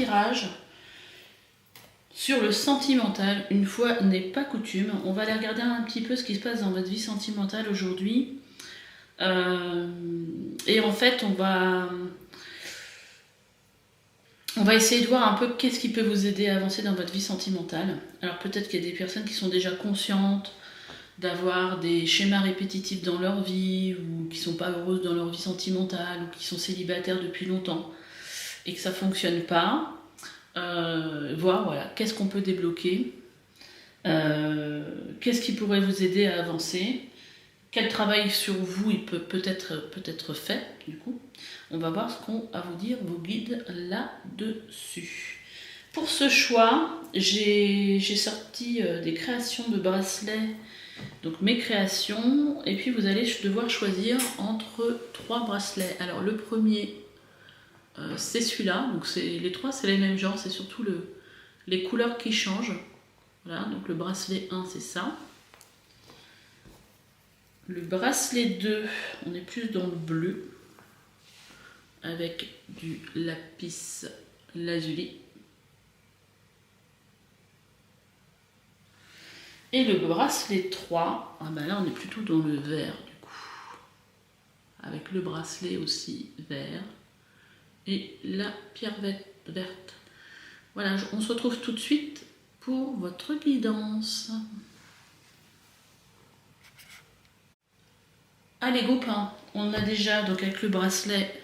tirage sur le sentimental. Une fois n'est pas coutume, on va aller regarder un petit peu ce qui se passe dans votre vie sentimentale aujourd'hui. Et en fait, on va essayer de voir un peu qu'est-ce qui peut vous aider à avancer dans votre vie sentimentale. Alors peut-être qu'il y a des personnes qui sont déjà conscientes d'avoir des schémas répétitifs dans leur vie, ou qui ne sont pas heureuses dans leur vie sentimentale, ou qui sont célibataires depuis longtemps, et que ça ne fonctionne pas. Voir voilà, qu'est-ce qu'on peut débloquer, qu'est-ce qui pourrait vous aider à avancer, quel travail sur vous il peut être fait, du coup. On va voir ce qu'ont à vous dire vos guides là-dessus. Pour ce choix, j'ai sorti des créations de bracelets, donc mes créations, et puis vous allez devoir choisir entre 3 bracelets. Alors le premier, c'est celui-là, donc les 3 c'est les mêmes genres, c'est surtout les couleurs qui changent. Voilà, donc le bracelet 1 c'est ça. Le bracelet 2, on est plus dans le bleu, avec du lapis lazuli. Et le bracelet 3, ah ben là on est plutôt dans le vert du coup, avec le bracelet aussi vert et la pierre verte. Voilà, on se retrouve tout de suite pour votre guidance. Allez copains, on a déjà donc avec le bracelet.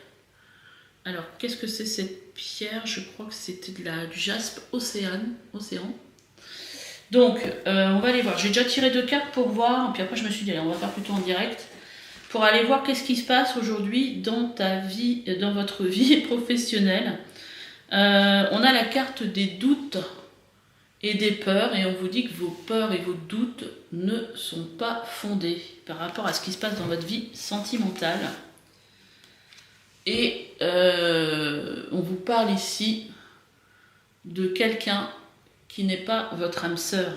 Alors qu'est-ce que c'est cette pierre? Je crois que c'était du jaspe océan. Donc on va aller voir, j'ai déjà tiré 2 cartes pour voir, puis après je me suis dit allez, on va faire plutôt en direct, pour aller voir qu'est-ce qui se passe aujourd'hui dans ta vie, dans votre vie professionnelle. On a la carte des doutes et des peurs, et on vous dit que vos peurs et vos doutes ne sont pas fondés par rapport à ce qui se passe dans votre vie sentimentale. Et on vous parle ici de quelqu'un qui n'est pas votre âme sœur.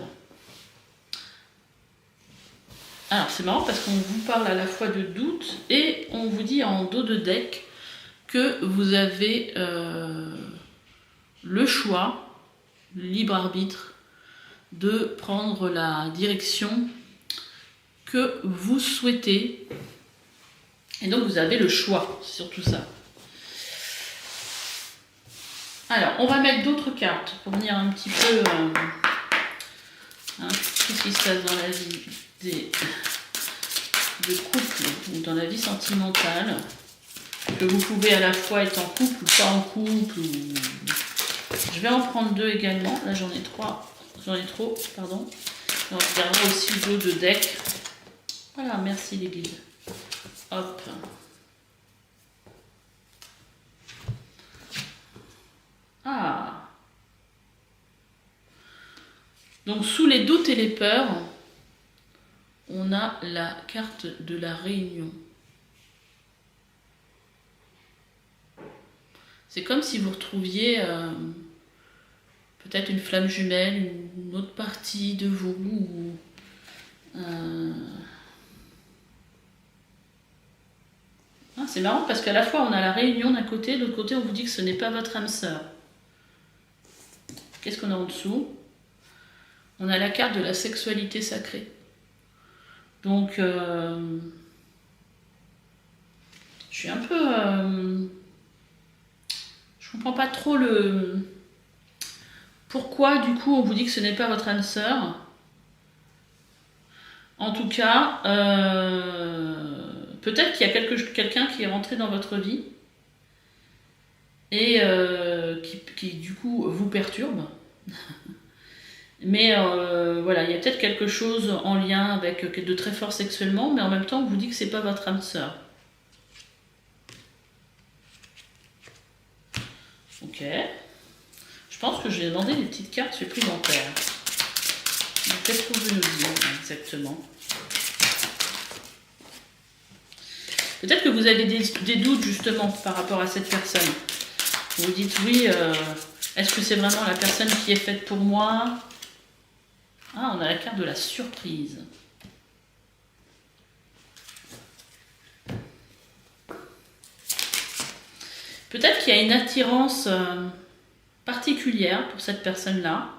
Alors c'est marrant parce qu'on vous parle à la fois de doute et on vous dit en dos de deck que vous avez le choix, le libre arbitre, de prendre la direction que vous souhaitez. Et donc vous avez le choix, c'est surtout ça. Alors, on va mettre d'autres cartes pour venir un petit peu... qu'est-ce qui se passe dans la vie de couple, ou dans la vie sentimentale, que vous pouvez à la fois être en couple ou pas en couple. Je vais en prendre 2 également. Là, j'en ai 3. J'en ai trop, pardon. On regardera aussi l'eau de deck. Voilà, merci les guides. Hop. Ah. Donc sous les doutes et les peurs, on a la carte de la réunion. C'est comme si vous retrouviez peut-être une flamme jumelle, une autre partie de vous. C'est marrant parce qu'à la fois on a la réunion d'un côté, de l'autre côté on vous dit que ce n'est pas votre âme sœur. Qu'est-ce qu'on a en dessous? On a la carte de la sexualité sacrée. Donc, je suis un peu... je comprends pas trop pourquoi, du coup, on vous dit que ce n'est pas votre âme sœur. En tout cas, peut-être qu'il y a quelqu'un qui est rentré dans votre vie et qui, du coup, vous perturbe. Mais voilà, il y a peut-être quelque chose en lien avec de très fort sexuellement, mais en même temps on vous dit que c'est pas votre âme sœur. Ok. Je pense que je vais demander des petites cartes supplémentaires. Donc, qu'est-ce qu'on veut nous dire exactement? Peut-être que vous avez des doutes justement par rapport à cette personne. Vous vous dites oui, est-ce que c'est vraiment la personne qui est faite pour moi? Ah, on a la carte de la surprise. Peut-être qu'il y a une attirance particulière pour cette personne-là.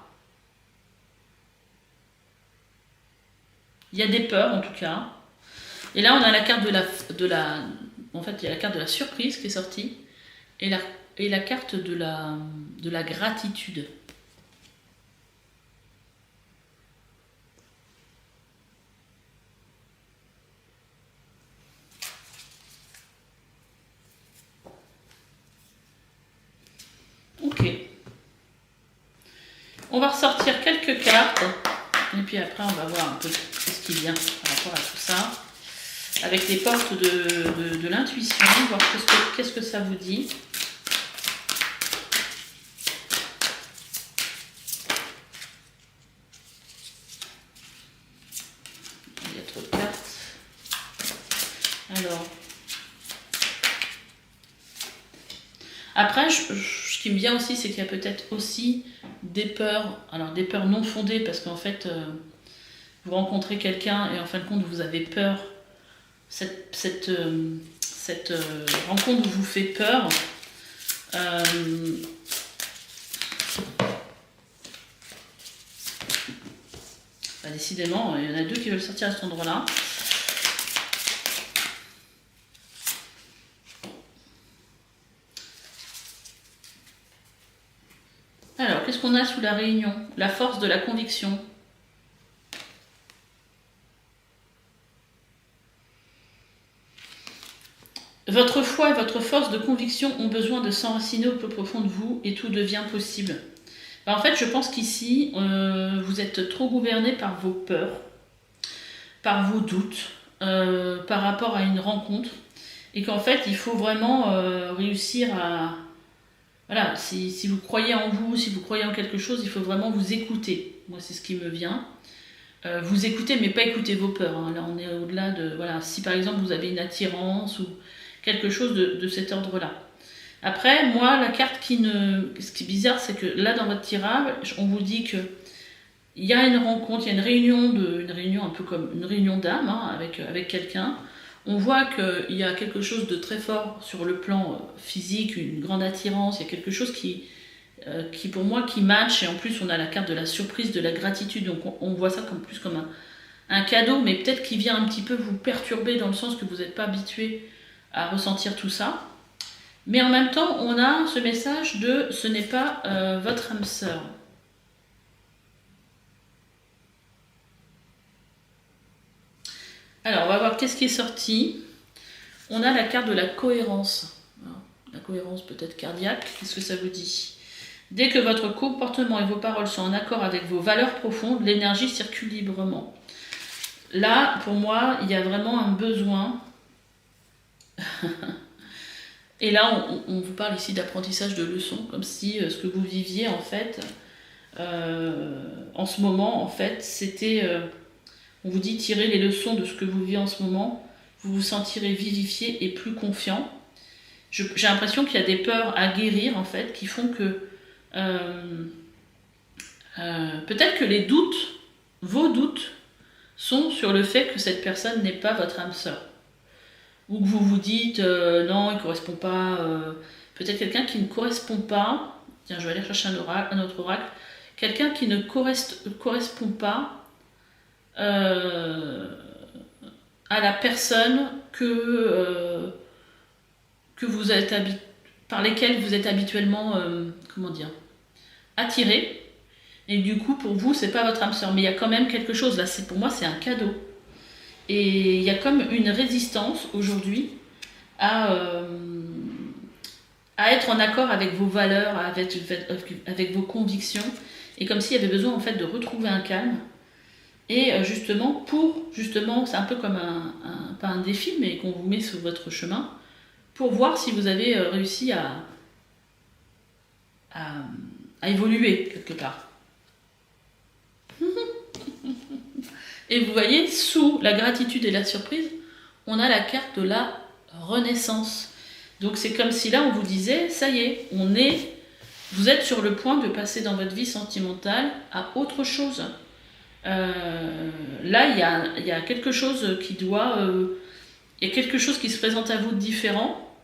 Il y a des peurs en tout cas. Et là, on a la carte en fait, il y a la carte de la surprise qui est sortie et la carte de la gratitude. Ok. On va ressortir quelques cartes et puis après on va voir un peu ce qui vient par rapport à tout ça. Avec les portes de l'intuition, voir qu'est-ce que ça vous dit. Il y a trop de cartes. Alors. Après, ce qui me vient aussi, c'est qu'il y a peut-être aussi des peurs, alors des peurs non fondées, parce qu'en fait, vous rencontrez quelqu'un et en fin de compte, vous avez peur. Cette rencontre vous fait peur. Décidément, il y en a deux qui veulent sortir à cet endroit-là. Alors, qu'est-ce qu'on a sous la réunion? La force de la conviction. Votre foi et votre force de conviction ont besoin de s'enraciner au plus profond de vous et tout devient possible. En fait, je pense qu'ici, vous êtes trop gouverné par vos peurs, par vos doutes, par rapport à une rencontre. Et qu'en fait, il faut vraiment réussir à... Voilà, si vous croyez en vous, si vous croyez en quelque chose, il faut vraiment vous écouter. Moi, c'est ce qui me vient. Vous écoutez, mais pas écouter vos peurs. Hein. Là, on est au-delà de... Voilà, si par exemple, vous avez une attirance ou quelque chose de cet ordre-là. Après, moi, la carte ce qui est bizarre, c'est que là, dans votre tirage, on vous dit que il y a une rencontre, il y a une réunion un peu comme une réunion d'âme hein, avec quelqu'un. On voit qu'il y a quelque chose de très fort sur le plan physique, une grande attirance, il y a quelque chose qui pour moi, qui match. Et en plus, on a la carte de la surprise, de la gratitude. Donc, on voit ça plus comme un cadeau, mais peut-être qui vient un petit peu vous perturber dans le sens que vous n'êtes pas habitué à ressentir tout ça. Mais en même temps, on a ce message de ce n'est pas votre âme sœur. Alors, on va voir qu'est-ce qui est sorti. On a la carte de la cohérence. La cohérence peut-être cardiaque. Qu'est-ce que ça vous dit? Dès que votre comportement et vos paroles sont en accord avec vos valeurs profondes, l'énergie circule librement. Là, pour moi, il y a vraiment un besoin. Et là, on vous parle ici d'apprentissage de leçons, comme si ce que vous viviez, en fait, en ce moment, en fait, c'était... on vous dit, tirez les leçons de ce que vous vivez en ce moment, vous vous sentirez vivifié et plus confiant. J'ai l'impression qu'il y a des peurs à guérir, en fait, qui font que... peut-être que les doutes, vos doutes, sont sur le fait que cette personne n'est pas votre âme sœur. Ou que vous vous dites non, il ne correspond pas. Peut-être quelqu'un qui ne correspond pas. Tiens, je vais aller chercher un autre oracle. Quelqu'un qui ne correspond pas à la personne que vous êtes par lesquelles vous êtes habituellement attiré. Et du coup, pour vous, c'est pas votre âme sœur. Mais il y a quand même quelque chose. Là, pour moi, c'est un cadeau. Et il y a comme une résistance aujourd'hui à être en accord avec vos valeurs, avec vos convictions. Et comme s'il y avait besoin en fait de retrouver un calme. Et justement, c'est un peu comme pas un défi, mais qu'on vous met sur votre chemin, pour voir si vous avez réussi à évoluer quelque part. Et vous voyez, sous la gratitude et la surprise, on a la carte de la renaissance. Donc c'est comme si là on vous disait, ça y est, vous êtes sur le point de passer dans votre vie sentimentale à autre chose. Là, il y a quelque chose il y a quelque chose qui se présente à vous de différent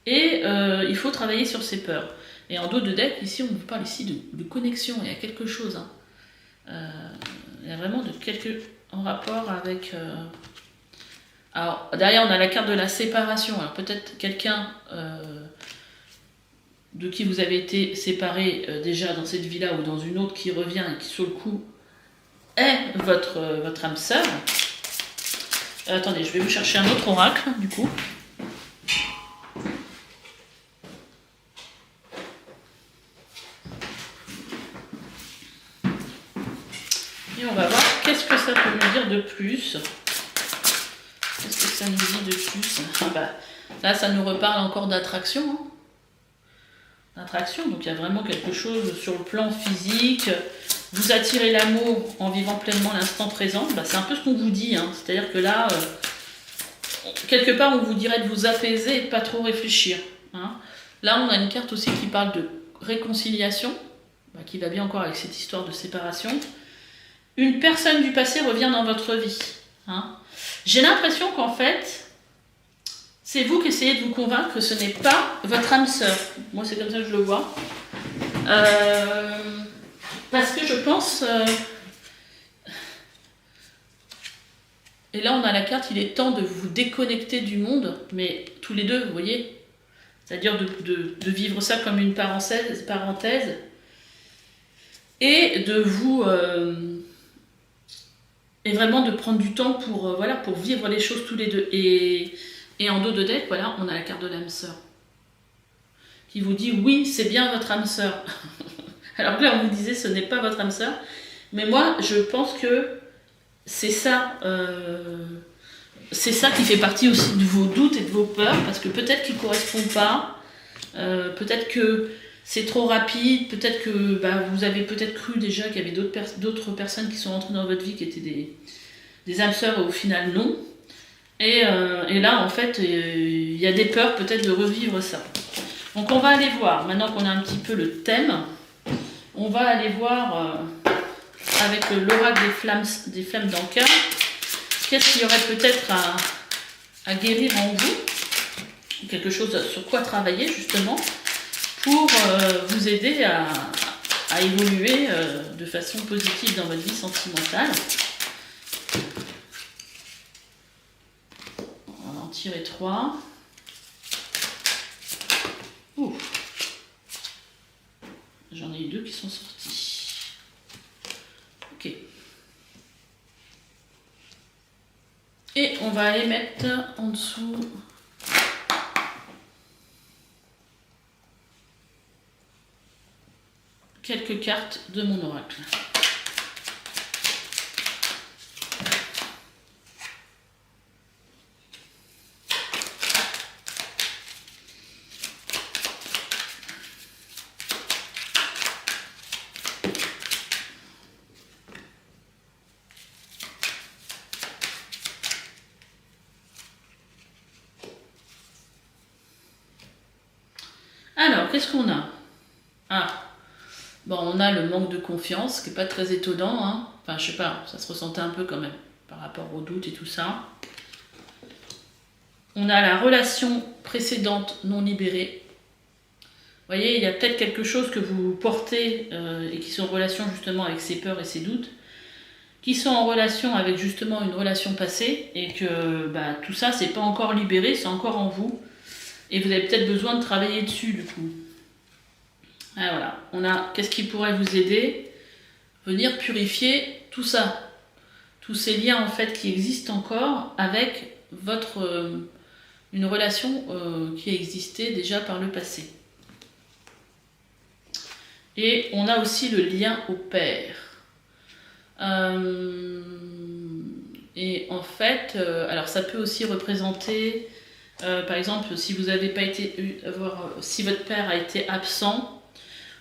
et il faut travailler sur ces peurs. Et en dos de deck, ici, on vous parle ici de connexion. Il y a quelque chose. Hein. Il y a vraiment en rapport avec... Alors, derrière, on a la carte de la séparation. Alors, peut-être quelqu'un de qui vous avez été séparé déjà dans cette vie-là ou dans une autre qui revient et qui, sur le coup, est votre âme sœur. Attendez, je vais vous chercher un autre oracle, du coup. Et on va voir qu'est-ce que ça peut nous dire de plus. Qu'est-ce que ça nous dit de plus? Là, ça nous reparle encore d'attraction. Hein. D'attraction, donc il y a vraiment quelque chose sur le plan physique. Vous attirez l'amour en vivant pleinement l'instant présent. C'est un peu ce qu'on vous dit. Hein. C'est-à-dire que là, quelque part, on vous dirait de vous apaiser et de ne pas trop réfléchir. Hein. Là, on a une carte aussi qui parle de réconciliation, qui va bien encore avec cette histoire de séparation. Une personne du passé revient dans votre vie. Hein. J'ai l'impression qu'en fait, c'est vous qui essayez de vous convaincre que ce n'est pas votre âme sœur. Moi, c'est comme ça que je le vois. Parce que je pense... Et là, on a la carte, il est temps de vous déconnecter du monde, mais tous les deux, vous voyez, c'est-à-dire de vivre ça comme une parenthèse et de vous... et vraiment de prendre du temps pour vivre les choses tous les deux. Et en dos de deck, voilà, on a la carte de l'âme sœur. Qui vous dit, oui, c'est bien votre âme sœur. Alors que là, on vous disait, ce n'est pas votre âme sœur. Mais moi, je pense que c'est ça qui fait partie aussi de vos doutes et de vos peurs. Parce que peut-être qu'il ne correspond pas. Peut-être que c'est trop rapide. Peut-être que vous avez peut-être cru déjà qu'il y avait d'autres personnes qui sont entrées dans votre vie qui étaient des âmes sœurs et au final, non. Et là, en fait, il y a des peurs peut-être de revivre ça. Donc on va aller voir, maintenant qu'on a un petit peu le thème, on va aller voir avec l'oracle des flammes d'Anka, qu'est-ce qu'il y aurait peut-être à guérir en vous, quelque chose sur quoi travailler justement, pour vous aider à évoluer de façon positive dans votre vie sentimentale. On va en tirer 3. J'en ai eu 2 qui sont sortis. Ok. Et on va aller mettre en dessous quelques cartes de mon oracle. Alors, qu'est-ce qu'on a? On a le manque de confiance, qui n'est pas très étonnant. Hein. Enfin, je sais pas, ça se ressentait un peu quand même, par rapport aux doutes et tout ça. On a la relation précédente non libérée. Vous voyez, il y a peut-être quelque chose que vous portez et qui sont en relation justement avec ces peurs et ces doutes, qui sont en relation avec justement une relation passée, et que tout ça, c'est pas encore libéré, c'est encore en vous. Et vous avez peut-être besoin de travailler dessus, du coup. Ah, voilà. On a, qu'est-ce qui pourrait vous aider? Venir purifier tout ça. Tous ces liens, en fait, qui existent encore avec une relation qui a existé déjà par le passé. Et on a aussi le lien au père. Et en fait, alors ça peut aussi représenter... par exemple, si vous avez pas si votre père a été absent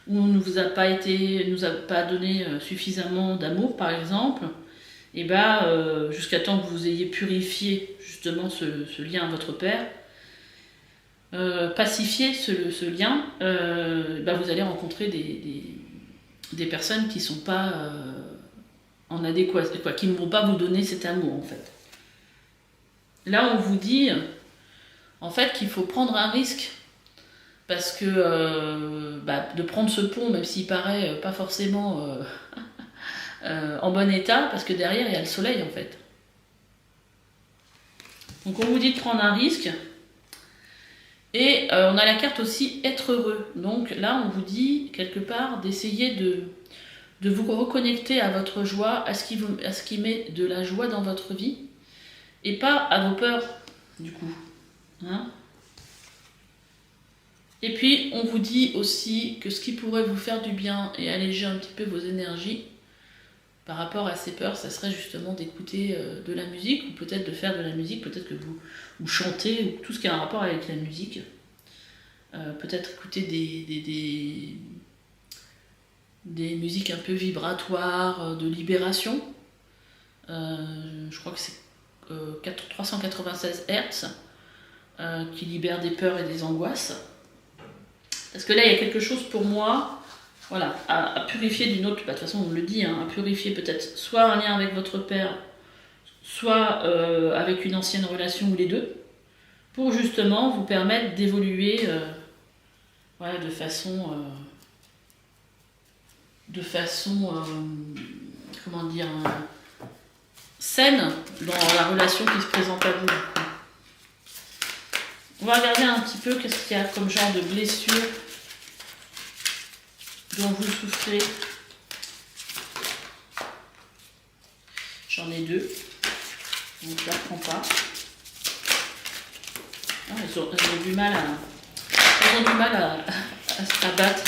ou ne nous a pas donné suffisamment d'amour, par exemple, et jusqu'à temps que vous ayez purifié justement ce lien à votre père, pacifié ce lien, vous allez rencontrer des personnes qui sont pas en adéquation, qui ne vont pas vous donner cet amour en fait. Là, on vous dit en fait qu'il faut prendre un risque parce que de prendre ce pont, même s'il paraît pas forcément en bon état, parce que derrière il y a le soleil en fait. Donc on vous dit de prendre un risque. Et on a la carte aussi être heureux. Donc là on vous dit quelque part d'essayer de vous reconnecter à votre joie, à ce qui met de la joie dans votre vie, et pas à vos peurs du coup. Hein? Et puis on vous dit aussi que ce qui pourrait vous faire du bien et alléger un petit peu vos énergies par rapport à ces peurs, ça serait justement d'écouter de la musique, ou peut-être de faire de la musique, peut-être que vous chantez, ou tout ce qui a un rapport avec la musique. Peut-être écouter des musiques un peu vibratoires, de libération. Je crois que c'est 396 Hz qui libère des peurs et des angoisses. Parce que là, il y a quelque chose pour moi, voilà, à purifier d'une autre, de toute façon on le dit, hein, à purifier peut-être soit un lien avec votre père, soit avec une ancienne relation ou les deux, pour justement vous permettre d'évoluer voilà, de façon comment dire, saine dans la relation qui se présente à vous. On va regarder un petit peu qu'est-ce qu'il y a comme genre de blessure dont vous souffrez. J'en ai deux, donc je ne la prends pas. Ah, elles ont du mal à se rabattre.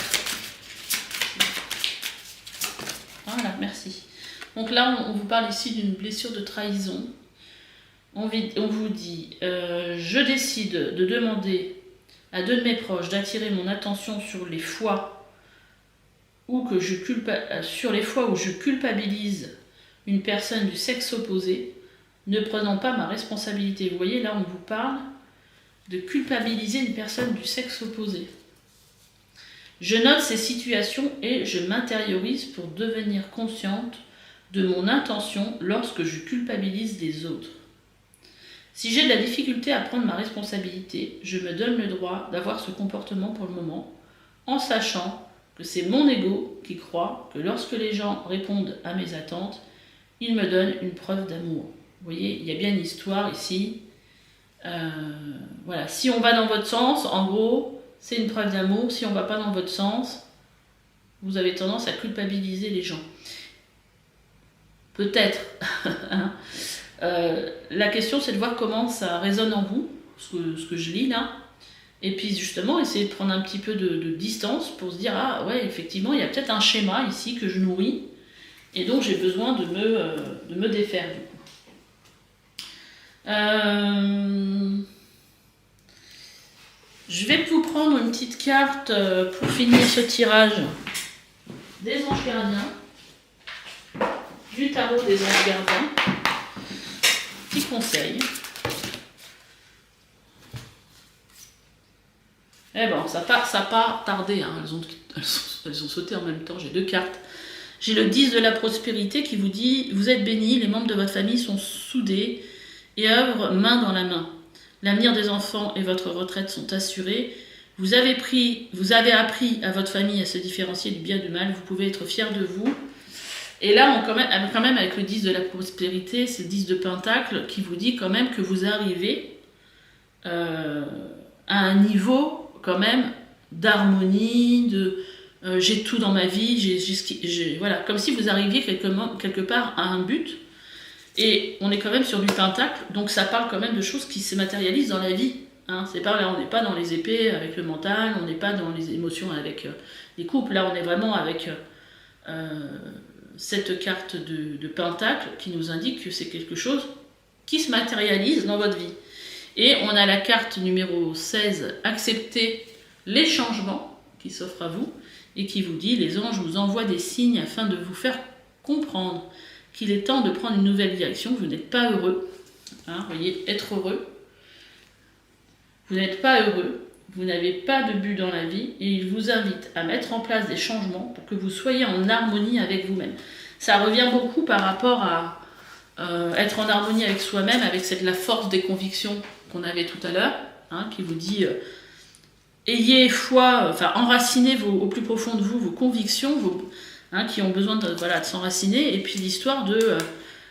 Voilà, merci. Donc là, on vous parle ici d'une blessure de trahison. On vous dit, je décide de demander à deux de mes proches d'attirer mon attention sur les fois où je culpabilise une personne du sexe opposé, ne prenant pas ma responsabilité. Vous voyez, là, on vous parle de culpabiliser une personne du sexe opposé. Je note ces situations et je m'intériorise pour devenir consciente de mon intention lorsque je culpabilise les autres. Si j'ai de la difficulté à prendre ma responsabilité, je me donne le droit d'avoir ce comportement pour le moment, en sachant que c'est mon ego qui croit que lorsque les gens répondent à mes attentes, ils me donnent une preuve d'amour. Vous voyez, il y a bien une histoire ici. Voilà, si on va dans votre sens, en gros, c'est une preuve d'amour. Si on ne va pas dans votre sens, vous avez tendance à culpabiliser les gens. Peut-être. La question, c'est de voir comment ça résonne en vous, ce que je lis là. Et puis justement, essayer de prendre un petit peu de distance pour se dire, ah ouais, effectivement, il y a peut-être un schéma ici que je nourris. Et donc, j'ai besoin de me défaire du coup. Je vais vous prendre une petite carte pour finir ce tirage des anges gardiens, du tarot des anges gardiens. Petit conseil. Eh ben, ça n'a pas tardé, hein. Elles ont sauté en même temps. J'ai deux cartes. J'ai le 10 de la prospérité qui vous dit « Vous êtes bénis, les membres de votre famille sont soudés et œuvrent main dans la main. L'avenir des enfants et votre retraite sont assurés. Vous avez appris à votre famille à se différencier du bien et du mal. Vous pouvez être fiers de vous. » Et là, quand même avec le 10 de la prospérité, c'est le 10 de Pentacle qui vous dit quand même que vous arrivez à un niveau quand même d'harmonie, j'ai tout dans ma vie, voilà, comme si vous arriviez quelque part à un but. Et on est quand même sur du Pentacle, donc ça parle quand même de choses qui se matérialisent dans la vie. Hein. On n'est pas dans les épées avec le mental, on n'est pas dans les émotions avec les couples. Là, on est vraiment avec cette carte de Pentacle qui nous indique que c'est quelque chose qui se matérialise dans votre vie. Et on a la carte numéro 16, accepter les changements qui s'offrent à vous et qui vous dit, les anges vous envoient des signes afin de vous faire comprendre qu'il est temps de prendre une nouvelle direction, vous n'êtes pas heureux. Hein, vous voyez, être heureux. Vous n'êtes pas heureux, vous n'avez pas de but dans la vie et il vous invite à mettre en place des changements pour que vous soyez en harmonie avec vous-même. Ça revient beaucoup par rapport à être en harmonie avec soi-même, avec la force des convictions qu'on avait tout à l'heure, hein, qui vous dit ayez foi, enfin enracinez au plus profond de vous vos convictions, qui ont besoin de s'enraciner, et puis l'histoire de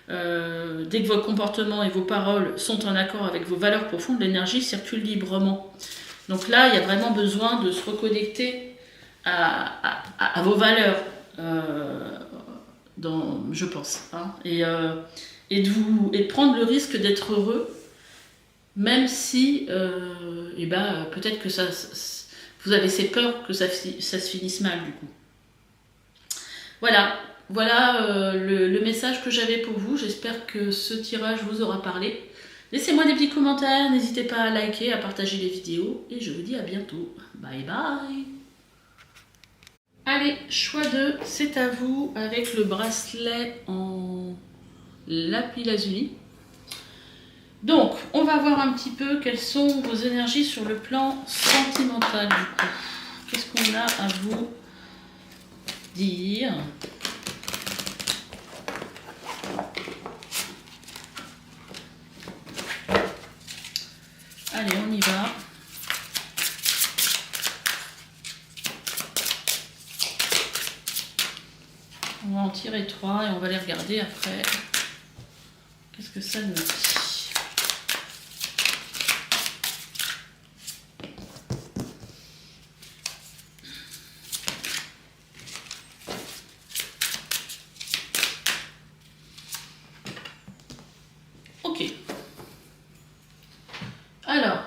dès que vos comportements et vos paroles sont en accord avec vos valeurs profondes, l'énergie circule librement. Donc là, il y a vraiment besoin de se reconnecter à vos valeurs, je pense, et de prendre le risque d'être heureux, même si peut-être que vous avez ces peurs que ça se finisse mal du coup. Voilà le message que j'avais pour vous. J'espère que ce tirage vous aura parlé. Laissez-moi des petits commentaires, n'hésitez pas à liker, à partager les vidéos, et je vous dis à bientôt. Bye bye. Allez, choix 2, c'est à vous, avec le bracelet en lapis-lazuli. Donc, on va voir un petit peu quelles sont vos énergies sur le plan sentimental du coup. Qu'est-ce qu'on a à vous dire ? Allez, on y va. On va en tirer 3 et on va les regarder après. Qu'est-ce que ça nous dit ? Ok. Alors,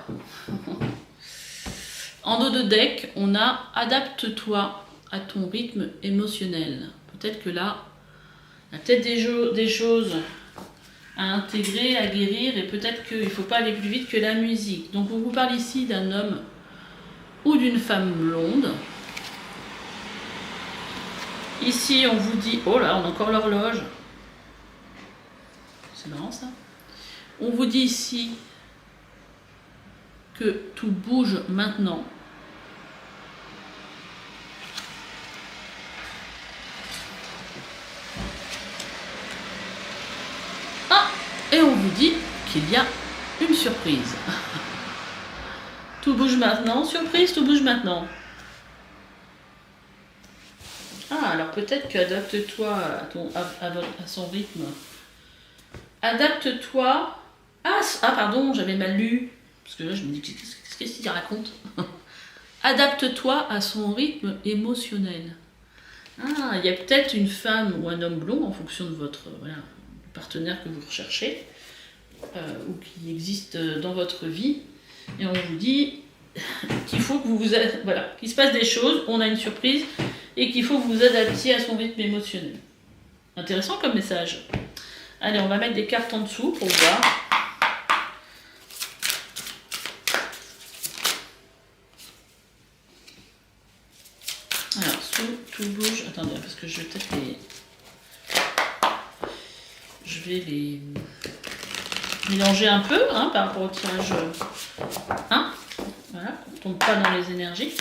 en dos de deck, on a « Adapte-toi à ton rythme émotionnel ». Peut-être que là, il y a peut-être des choses à intégrer, à guérir, et peut-être qu'il ne faut pas aller plus vite que la musique. Donc on vous parle ici d'un homme ou d'une femme blonde. Ici, on vous dit... Oh là, on a encore l'horloge. C'est marrant ça. On vous dit ici que tout bouge maintenant. Ah, et on vous dit qu'il y a une surprise. Tout bouge maintenant, surprise, tout bouge maintenant. Ah, alors peut-être qu'adapte-toi à son rythme. Adapte-toi. Ah, pardon, j'avais mal lu. Parce que là, je me dis, qu'est-ce qu'il raconte? Adapte-toi à son rythme émotionnel. Ah, il y a peut-être une femme ou un homme blond, en fonction de votre partenaire que vous recherchez, ou qui existe dans votre vie. Et on vous dit qu'il faut que qu'il se passe des choses, on a une surprise, et qu'il faut que vous vous adaptiez à son rythme émotionnel. Intéressant comme message. Allez, on va mettre des cartes en dessous pour voir. Alors, tout bouge. Attendez, parce que je vais peut-être je vais les mélanger un peu par rapport au tirage. Voilà, qu'on ne tombe pas dans les énergies.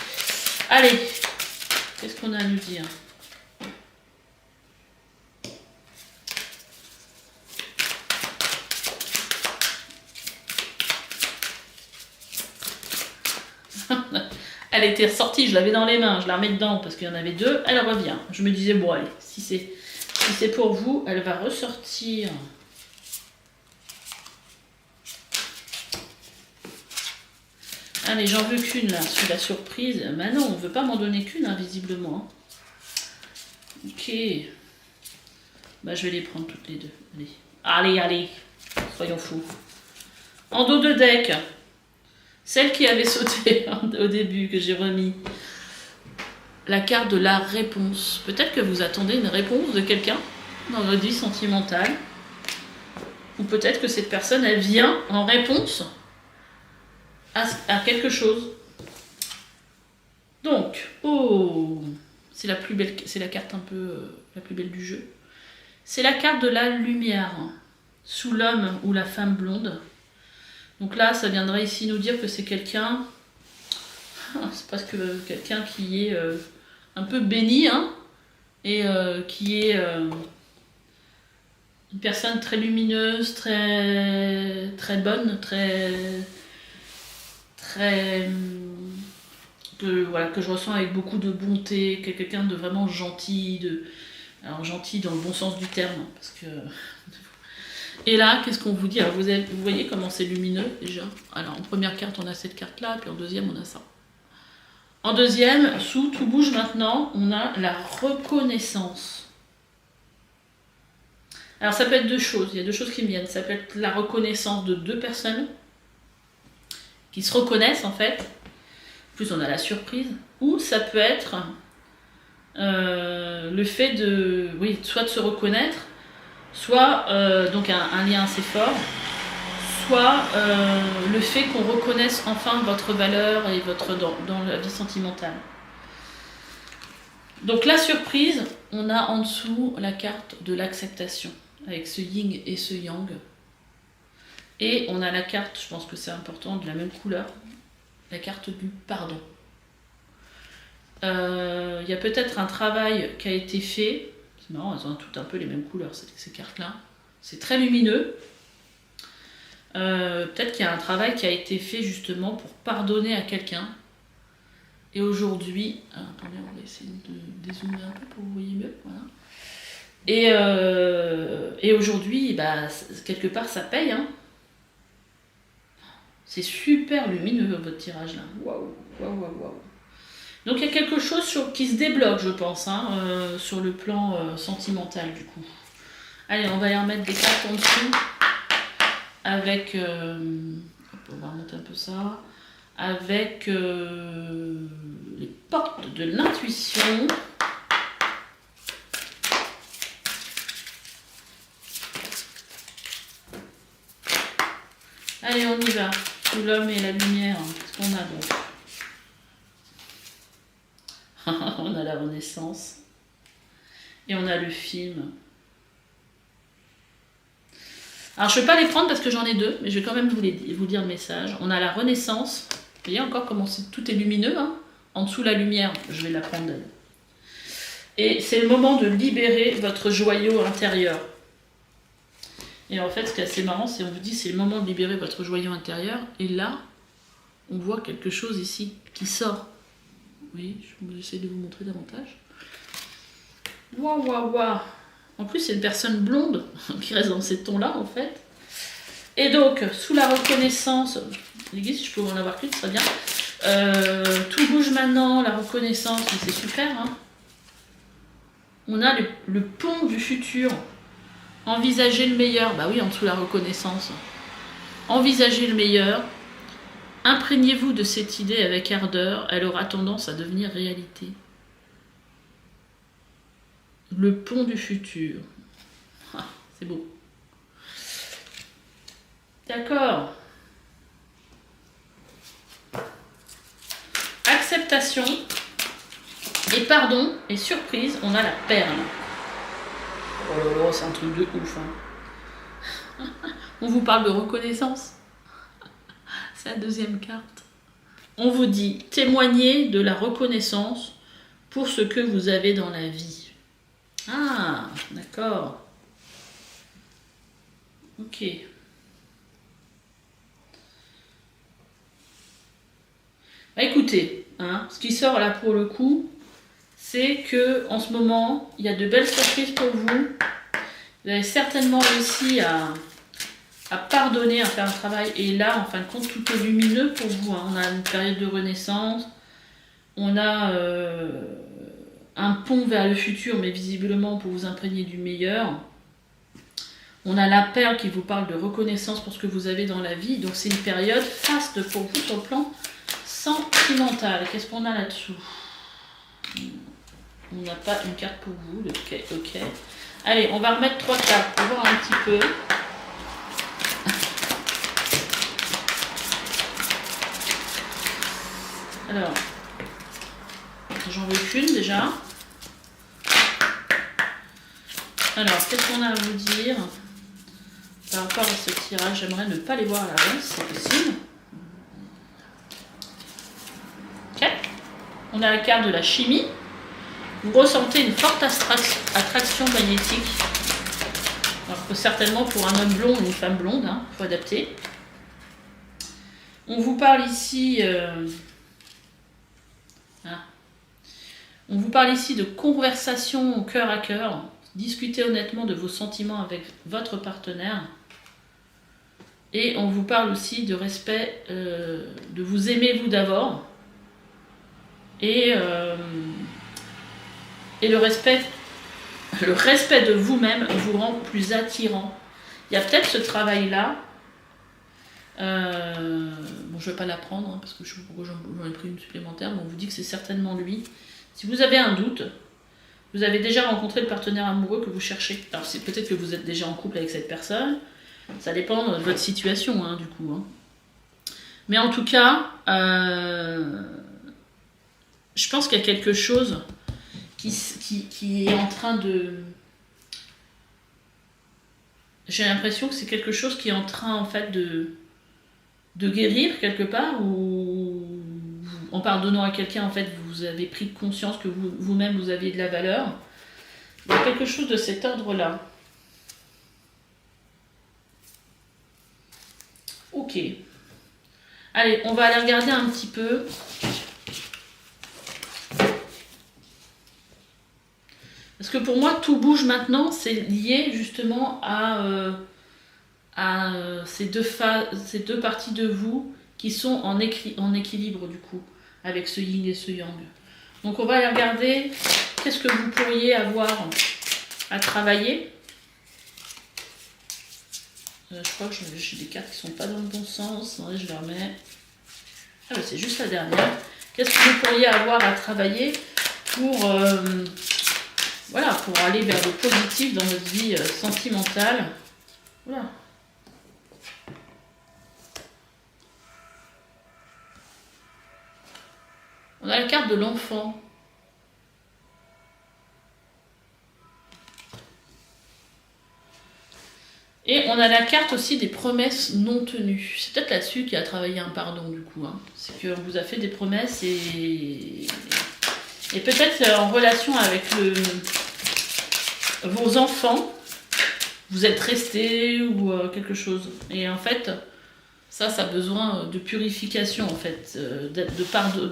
Allez, qu'est-ce qu'on a à nous dire? Elle était ressortie, je l'avais dans les mains, je la remets dedans parce qu'il y en avait deux, elle revient. Je me disais, bon allez, si c'est pour vous, elle va ressortir. Allez, j'en veux qu'une là, sur la surprise. Bah non, on ne veut pas m'en donner qu'une, visiblement. Ok. Bah je vais les prendre toutes les deux. Allez, soyons fous. En dos de deck. Celle qui avait sauté au début, que j'ai remis. La carte de la réponse. Peut-être que vous attendez une réponse de quelqu'un dans votre vie sentimentale. Ou peut-être que cette personne, elle vient en réponse à quelque chose. Donc, c'est la plus belle, c'est la carte un peu la plus belle du jeu. C'est la carte de la lumière, sous l'homme ou la femme blonde. Donc là, ça viendrait ici nous dire que c'est quelqu'un, c'est presque quelqu'un qui est un peu béni, et qui est une personne très lumineuse, très, très bonne, très que je ressens avec beaucoup de bonté, quelqu'un de vraiment gentil, alors gentil dans le bon sens du terme, parce que... Et là, qu'est-ce qu'on vous dit? Alors, vous voyez comment c'est lumineux déjà. Alors en première carte, on a cette carte-là, puis en deuxième, on a ça. En deuxième, sous tout bouge maintenant, on a la reconnaissance. Alors ça peut être deux choses, il y a deux choses qui me viennent. Ça peut être la reconnaissance de deux personnes qui se reconnaissent en fait. Plus on a la surprise. Ou ça peut être le fait de, oui, soit de se reconnaître, soit donc un lien assez fort, soit le fait qu'on reconnaisse enfin votre valeur et dans la vie sentimentale. Donc la surprise, on a en dessous la carte de l'acceptation, avec ce yin et ce yang. Et on a la carte, je pense que c'est important, de la même couleur, la carte du pardon. Il y a peut-être un travail qui a été fait, c'est marrant, elles ont toutes un peu les mêmes couleurs, ces cartes-là. C'est très lumineux. Peut-être qu'il y a un travail qui a été fait justement pour pardonner à quelqu'un. Et aujourd'hui, attendez, on va essayer de dézoomer un peu pour que vous voyez mieux. Voilà. Et aujourd'hui, bah, quelque part, ça paye. Hein. C'est super lumineux votre tirage là. Waouh, waouh, waouh, waouh. Donc il y a quelque chose qui se débloque, je pense, hein, sur le plan sentimental du coup. Allez, on va y remettre des cartes en dessous. Avec, on va remonter un peu ça, avec les portes de l'intuition. Allez, on y va. Sous l'homme et la lumière, qu'est-ce qu'on a donc? On a la Renaissance. Et on a le film. Alors je ne vais pas les prendre parce que j'en ai deux, mais je vais quand même vous dire le message. On a la Renaissance. Vous voyez encore comment tout est lumineux. Hein, en dessous la lumière, je vais la prendre d'elle. Et c'est le moment de libérer votre joyau intérieur. Et en fait, ce qui est assez marrant, c'est qu'on vous dit c'est le moment de libérer votre joyau intérieur. Et là, on voit quelque chose ici qui sort. Oui, je vais essayer de vous montrer davantage. Waouh, waouh, waouh. En plus, c'est une personne blonde qui reste dans ces tons-là, en fait. Et donc, sous la reconnaissance, l'église, si je peux en avoir qu'une, ce serait bien. Tout bouge maintenant, la reconnaissance, mais c'est super. Hein. On a le pont du futur. Envisager le meilleur. Bah oui, en dessous la reconnaissance. Envisagez le meilleur. Imprégnez-vous de cette idée avec ardeur. Elle aura tendance à devenir réalité. Le pont du futur. Ah, c'est beau. D'accord. Acceptation et pardon et surprise, on a la perle. Oh là là, c'est un truc de ouf. Hein. On vous parle de reconnaissance. C'est la deuxième carte. On vous dit témoignez de la reconnaissance pour ce que vous avez dans la vie. Ah, d'accord. Ok. Bah écoutez, hein, ce qui sort là pour le coup, c'est que en ce moment, il y a de belles surprises pour vous. Vous avez certainement réussi à pardonner, à faire un travail. Et là, en fin de compte, tout est lumineux pour vous. Hein. On a une période de renaissance. On a un pont vers le futur, mais visiblement pour vous imprégner du meilleur. On a la perle qui vous parle de reconnaissance pour ce que vous avez dans la vie. Donc c'est une période faste pour vous sur le plan sentimental. Qu'est-ce qu'on a là-dessous? On n'a pas une carte pour vous. Ok. Allez, on va remettre 3 cartes pour voir un petit peu. Alors, j'en veux qu'une déjà. Alors, qu'est-ce qu'on a à vous dire par rapport à ce tirage? J'aimerais ne pas les voir à l'avance, si c'est possible. Ok. On a la carte de la chimie. Vous ressentez une forte attraction magnétique. Alors, certainement pour un homme blond ou une femme blonde, hein, il faut adapter. On vous parle ici On vous parle ici de conversation cœur à cœur. Discutez honnêtement de vos sentiments avec votre partenaire. Et on vous parle aussi de respect, de vous aimer vous d'abord. Et le respect de vous-même vous rend plus attirant. Il y a peut-être ce travail-là. Bon, je ne vais pas la prendre parce que je sais pas pourquoi j'en ai pris une supplémentaire, mais on vous dit que c'est certainement lui. Si vous avez un doute, vous avez déjà rencontré le partenaire amoureux que vous cherchez. Alors c'est peut-être que vous êtes déjà en couple avec cette personne. Ça dépend de votre situation, hein, du coup. Hein. Mais en tout cas, je pense qu'il y a quelque chose qui est en train de... J'ai l'impression que c'est quelque chose qui est en train, en fait, de guérir quelque part, ou en pardonnant à quelqu'un, en fait, vous avez pris conscience que vous-même, vous aviez de la valeur. Il y a quelque chose de cet ordre-là. Ok. Allez, on va aller regarder un petit peu. Parce que pour moi, tout bouge maintenant, c'est lié justement à ces deux parties de vous qui sont en équilibre du coup, avec ce yin et ce yang. Donc on va aller regarder qu'est-ce que vous pourriez avoir à travailler. Je crois que j'ai des cartes qui ne sont pas dans le bon sens. Non, je les remets. Ah bah c'est juste la dernière. Qu'est-ce que vous pourriez avoir à travailler pour, voilà, pour aller vers le positif dans notre vie sentimentale. Voilà. On a la carte de l'enfant. Et on a la carte aussi des promesses non tenues. C'est peut-être là-dessus qu'il y a travaillé un pardon du coup. Hein. C'est qu'on vous a fait des promesses et peut-être en relation avec vos enfants, vous êtes resté ou quelque chose. Et en fait, ça a besoin de purification en fait, de pardon.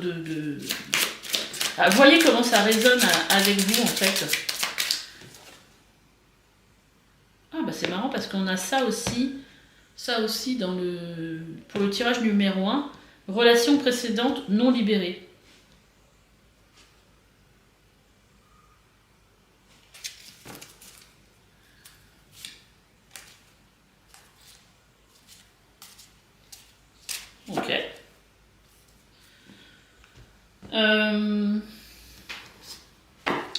Ah, voyez comment ça résonne avec vous en fait. Ah bah c'est marrant parce qu'on a ça aussi pour le tirage numéro 1, relation précédente non libérée. Ok.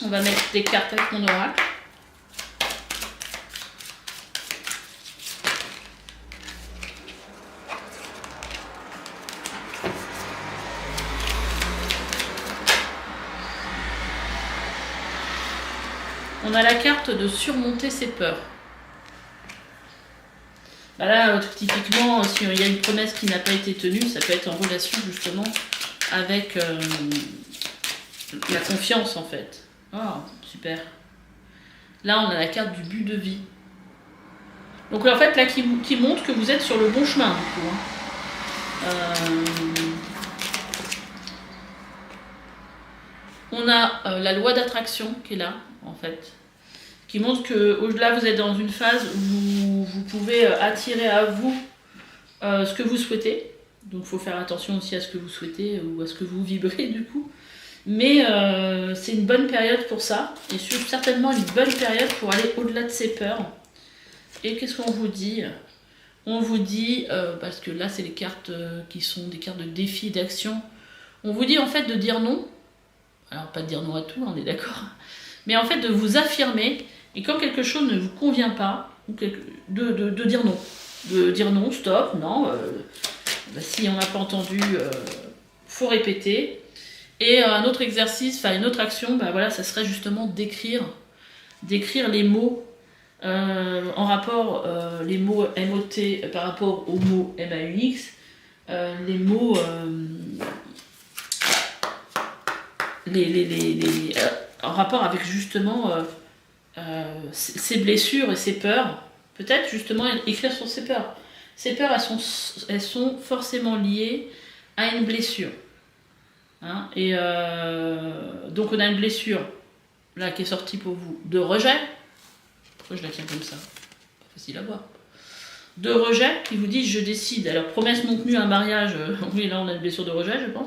On va mettre des cartes avec mon oracle. On a la carte de surmonter ses peurs. Bah là, typiquement, s'il y a une promesse qui n'a pas été tenue, ça peut être en relation justement avec la confiance en fait. Oh, super. Là, on a la carte du but de vie. Donc en fait, là, qui montre que vous êtes sur le bon chemin du coup. Hein. On a la loi d'attraction qui est là, en fait, qui montre que au-delà, vous êtes dans une phase où vous pouvez attirer à vous ce que vous souhaitez. Donc il faut faire attention aussi à ce que vous souhaitez ou à ce que vous vibrez du coup. Mais c'est une bonne période pour ça, et certainement une bonne période pour aller au-delà de ses peurs. Et qu'est-ce qu'on vous dit ? On vous dit, parce que là c'est les cartes qui sont des cartes de défi, d'action, on vous dit en fait de dire non. Alors pas de dire non à tout, on est d'accord. Mais en fait de vous affirmer, et quand quelque chose ne vous convient pas, de dire non. De dire non, stop, non. Bah, si on n'a pas entendu, faut répéter. Et un autre exercice, enfin une autre action, bah voilà, ça serait justement d'écrire les mots en rapport, les mots MOT par rapport aux mots MAUX, les mots, en rapport avec justement ses blessures et ses peurs. Peut-être justement écrire sur ses peurs. Ces peurs, elles sont forcément liées à une blessure. Hein, et donc on a une blessure là qui est sortie pour vous de rejet. Pourquoi je la tiens comme ça? Pas facile à voir. De rejet qui vous dit je décide. Alors promesse non tenue, un mariage, oui là on a une blessure de rejet je pense.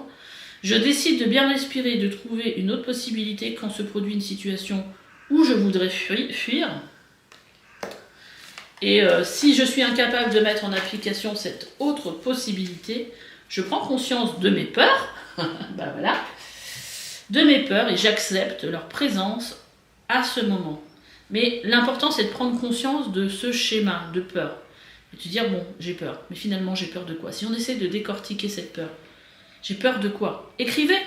Je décide de bien respirer, de trouver une autre possibilité quand se produit une situation où je voudrais fuir. Et si je suis incapable de mettre en application cette autre possibilité, je prends conscience de mes peurs, ben voilà, de mes peurs et j'accepte leur présence à ce moment. Mais l'important c'est de prendre conscience de ce schéma de peur. Et de dire bon, j'ai peur, mais finalement j'ai peur de quoi? Si on essaie de décortiquer cette peur, j'ai peur de quoi? Écrivez.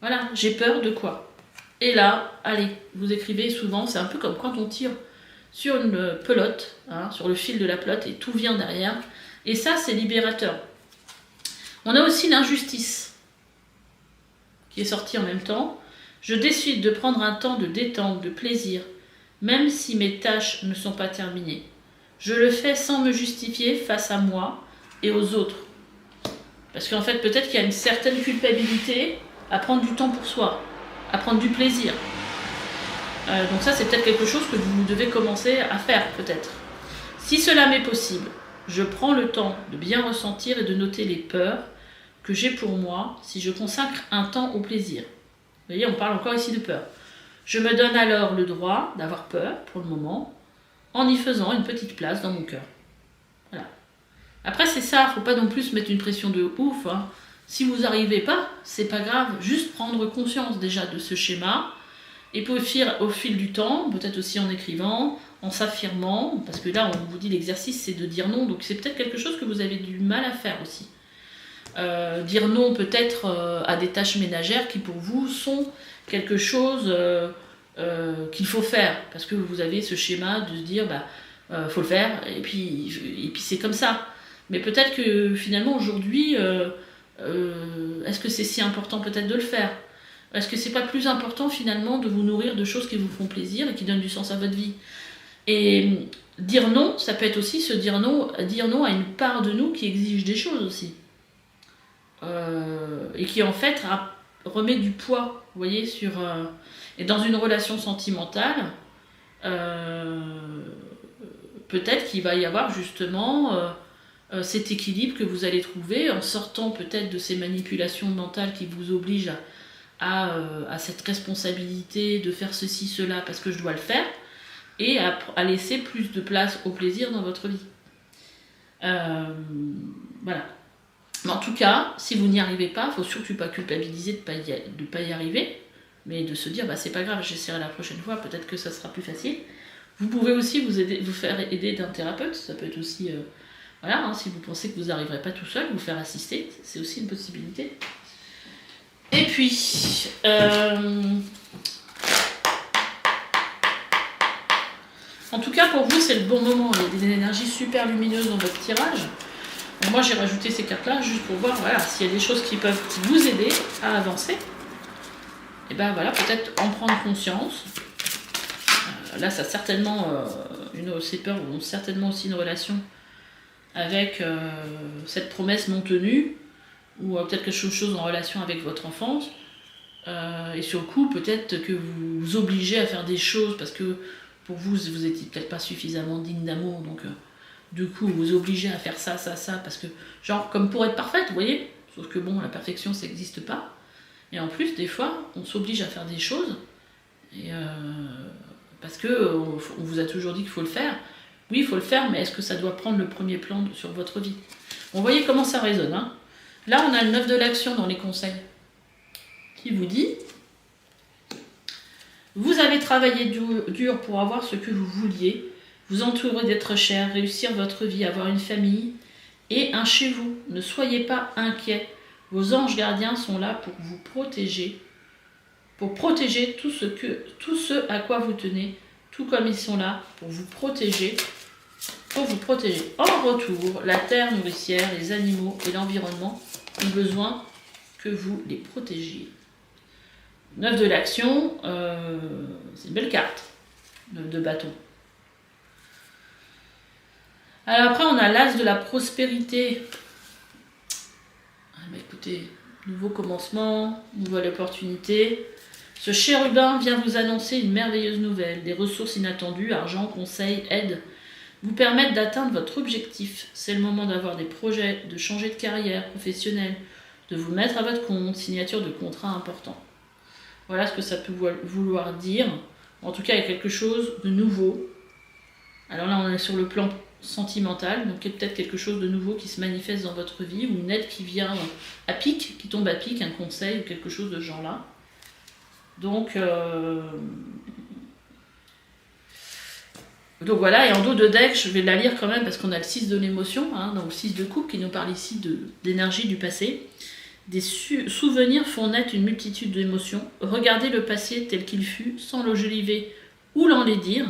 Voilà, j'ai peur de quoi? Et là, allez, vous écrivez souvent, c'est un peu comme quand on tire sur une pelote, hein, sur le fil de la pelote, et tout vient derrière. Et ça, c'est libérateur. On a aussi l'injustice, qui est sortie en même temps. Je décide de prendre un temps de détente, de plaisir, même si mes tâches ne sont pas terminées. Je le fais sans me justifier face à moi et aux autres. Parce qu'en fait, peut-être qu'il y a une certaine culpabilité à prendre du temps pour soi, à prendre du plaisir. Donc ça, c'est peut-être quelque chose que vous devez commencer à faire, peut-être. Si cela m'est possible, je prends le temps de bien ressentir et de noter les peurs que j'ai pour moi si je consacre un temps au plaisir. Vous voyez, on parle encore ici de peur. Je me donne alors le droit d'avoir peur, pour le moment, en y faisant une petite place dans mon cœur. Voilà. Après, c'est ça, il ne faut pas non plus se mettre une pression de ouf. Hein. Si vous n'arrivez pas, c'est pas grave, juste prendre conscience déjà de ce schéma, et puis au fil du temps, peut-être aussi en écrivant, en s'affirmant, parce que là, on vous dit l'exercice, c'est de dire non, donc c'est peut-être quelque chose que vous avez du mal à faire aussi. Dire non peut-être à des tâches ménagères qui pour vous sont quelque chose qu'il faut faire, parce que vous avez ce schéma de se dire, faut le faire, et puis c'est comme ça. Mais peut-être que finalement aujourd'hui, est-ce que c'est si important peut-être de le faire? Est-ce que c'est pas plus important finalement de vous nourrir de choses qui vous font plaisir et qui donnent du sens à votre vie? Et dire non, ça peut être aussi se dire non à une part de nous qui exige des choses aussi. Et qui en fait remet du poids, vous voyez, sur... et dans une relation sentimentale, peut-être qu'il va y avoir justement cet équilibre que vous allez trouver en sortant peut-être de ces manipulations mentales qui vous obligent à cette responsabilité de faire ceci, cela, parce que je dois le faire, et à laisser plus de place au plaisir dans votre vie. Voilà. Mais en tout cas, si vous n'y arrivez pas, il ne faut surtout pas culpabiliser de ne pas y arriver, mais de se dire, c'est pas grave, j'essaierai la prochaine fois, peut-être que ça sera plus facile. Vous pouvez aussi vous faire aider d'un thérapeute, ça peut être aussi... voilà, hein, si vous pensez que vous n'arriverez pas tout seul, vous faire assister, c'est aussi une possibilité. Et puis, en tout cas pour vous c'est le bon moment, il y a des énergies super lumineuses dans votre tirage. Donc moi j'ai rajouté ces cartes là juste pour voir voilà, s'il y a des choses qui peuvent vous aider à avancer. Et ben voilà, peut-être en prendre conscience. Là ça certainement, ces peurs ont certainement aussi une relation avec cette promesse non tenue, ou peut-être quelque chose en relation avec votre enfance, et sur le coup peut-être que vous vous obligez à faire des choses parce que pour vous n'étiez peut-être pas suffisamment digne d'amour, donc du coup vous vous obligez à faire ça, parce que genre comme pour être parfaite, vous voyez, sauf que bon, la perfection ça n'existe pas, et en plus des fois on s'oblige à faire des choses, et parce que on vous a toujours dit qu'il faut le faire. Oui, il faut le faire, mais est-ce que ça doit prendre le premier plan sur votre vie? Vous voyez comment ça résonne, hein. Là, on a le 9 de l'action dans les conseils qui vous dit « Vous avez travaillé dur pour avoir ce que vous vouliez, vous entourer d'être cher, réussir votre vie, avoir une famille et un chez vous. Ne soyez pas inquiets. Vos anges gardiens sont là pour vous protéger, pour protéger tout ce à quoi vous tenez, tout comme ils sont là pour vous protéger. En retour, la terre nourricière, les animaux et l'environnement ont besoin que vous les protégiez. 9 de l'action, c'est une belle carte, 9 de bâton. Alors après, on a l'as de la prospérité. Ah, bah écoutez, Nouveau commencement, nouvelle opportunité. Ce chérubin vient vous annoncer une merveilleuse nouvelle. Des ressources inattendues, argent, conseils, aide, vous permettent d'atteindre votre objectif. C'est le moment d'avoir des projets, de changer de carrière professionnelle, de vous mettre à votre compte, signature de contrats importants. Voilà ce que ça peut vouloir dire. En tout cas, il y a quelque chose de nouveau. Alors là, on est sur le plan sentimental, donc il y a peut-être quelque chose de nouveau qui se manifeste dans votre vie, ou une aide qui vient à pic, qui tombe à pic, un conseil, ou quelque chose de ce genre-là. Donc voilà, et en dos de deck, je vais la lire quand même parce qu'on a le 6 de l'émotion, hein, donc le 6 de coupe qui nous parle ici d'énergie du passé. Des souvenirs font naître une multitude d'émotions. Regardez le passé tel qu'il fut, sans l'enjoliver ou l'enlaidir.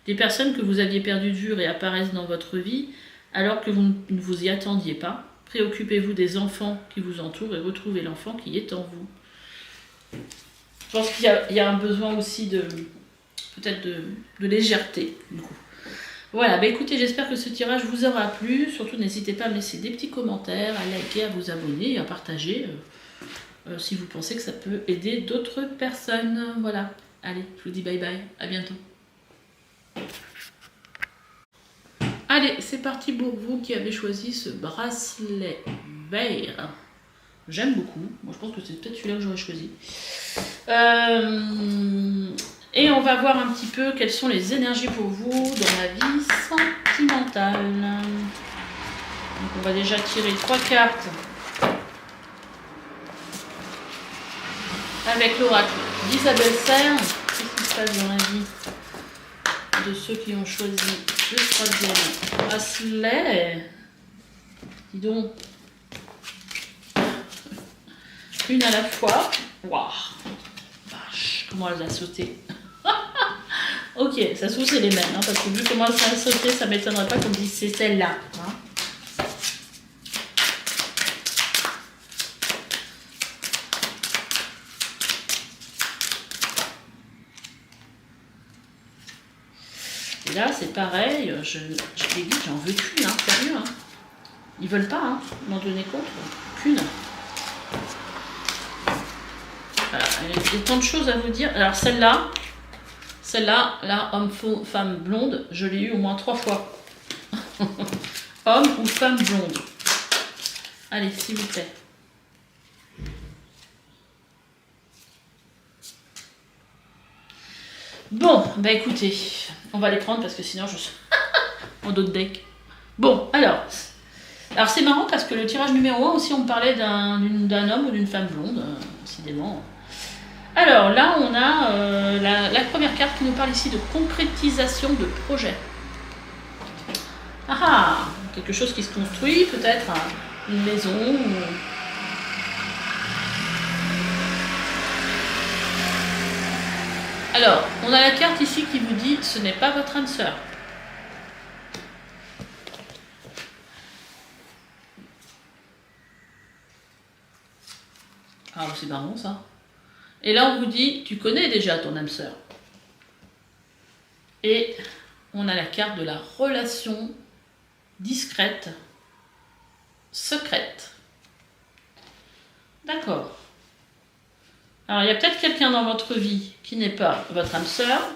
Des personnes que vous aviez perdues de vue réapparaissent dans votre vie alors que vous ne vous y attendiez pas. Préoccupez-vous des enfants qui vous entourent et retrouvez l'enfant qui est en vous. Je pense qu'il y a un besoin aussi peut-être de légèreté, du coup. Voilà, bah écoutez, j'espère que ce tirage vous aura plu. Surtout, n'hésitez pas à me laisser des petits commentaires, à liker, à vous abonner et à partager si vous pensez que ça peut aider d'autres personnes. Voilà, allez, je vous dis bye bye, à bientôt. Allez, c'est parti pour vous qui avez choisi ce bracelet vert. J'aime beaucoup. Moi, je pense que c'est peut-être celui-là que j'aurais choisi. Et on va voir un petit peu quelles sont les énergies pour vous dans la vie sentimentale. Donc, on va déjà tirer 3 cartes avec l'oracle d'Isabelle Serre. Qu'est-ce qui se passe dans la vie de ceux qui ont choisi le 3e bracelet? Dis donc. Une à la fois. Waouh, vache, comment elle a sauté. Ok, ça se trouve c'est les mêmes, hein, parce que vu comment ça a sauté, ça ne m'étonnerait pas qu'on me dise c'est celle-là. Hein. Et là, c'est pareil, je l'ai dit, j'en veux qu'une, hein, sérieux. Hein. Ils veulent pas m'en donner compte, qu'une. Voilà, il y a tant de choses à vous dire. Alors celle-là, là, homme, femme blonde, je l'ai eu au moins 3 fois. Homme ou femme blonde. Allez, s'il vous plaît. Bon, bah écoutez, on va les prendre parce que sinon je suis en dos de deck. Bon, alors c'est marrant parce que le tirage numéro 1 aussi, on me parlait d'un homme ou d'une femme blonde, décidément. Alors là, on a la première carte qui nous parle ici de concrétisation de projet. Ah, quelque chose qui se construit, peut-être une maison. Alors, on a la carte ici qui vous dit ce n'est pas votre âme sœur. Ah, c'est marrant ça. Et là, on vous dit, tu connais déjà ton âme sœur. Et on a la carte de la relation discrète, secrète. D'accord. Alors, il y a peut-être quelqu'un dans votre vie qui n'est pas votre âme sœur.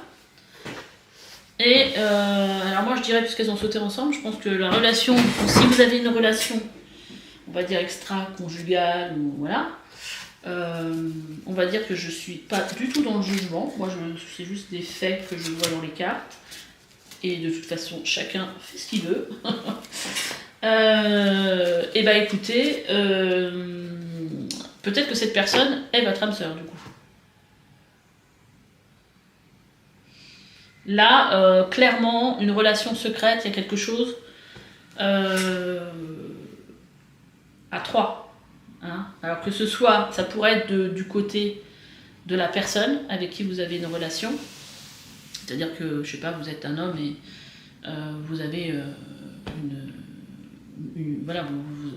Et alors moi, je dirais, puisqu'elles ont sauté ensemble, je pense que la relation, si vous avez une relation, on va dire extra-conjugale, ou voilà, on va dire que je suis pas du tout dans le jugement. Moi, c'est juste des faits que je vois dans les cartes. Et de toute façon, chacun fait ce qu'il veut. Et bah écoutez, peut-être que cette personne est votre âme sœur, du coup. Là, clairement, une relation secrète, il y a quelque chose à 3. Hein. Alors que ce soit, ça pourrait être du côté de la personne avec qui vous avez une relation. C'est-à-dire que, je sais pas, vous êtes un homme et vous avez voilà,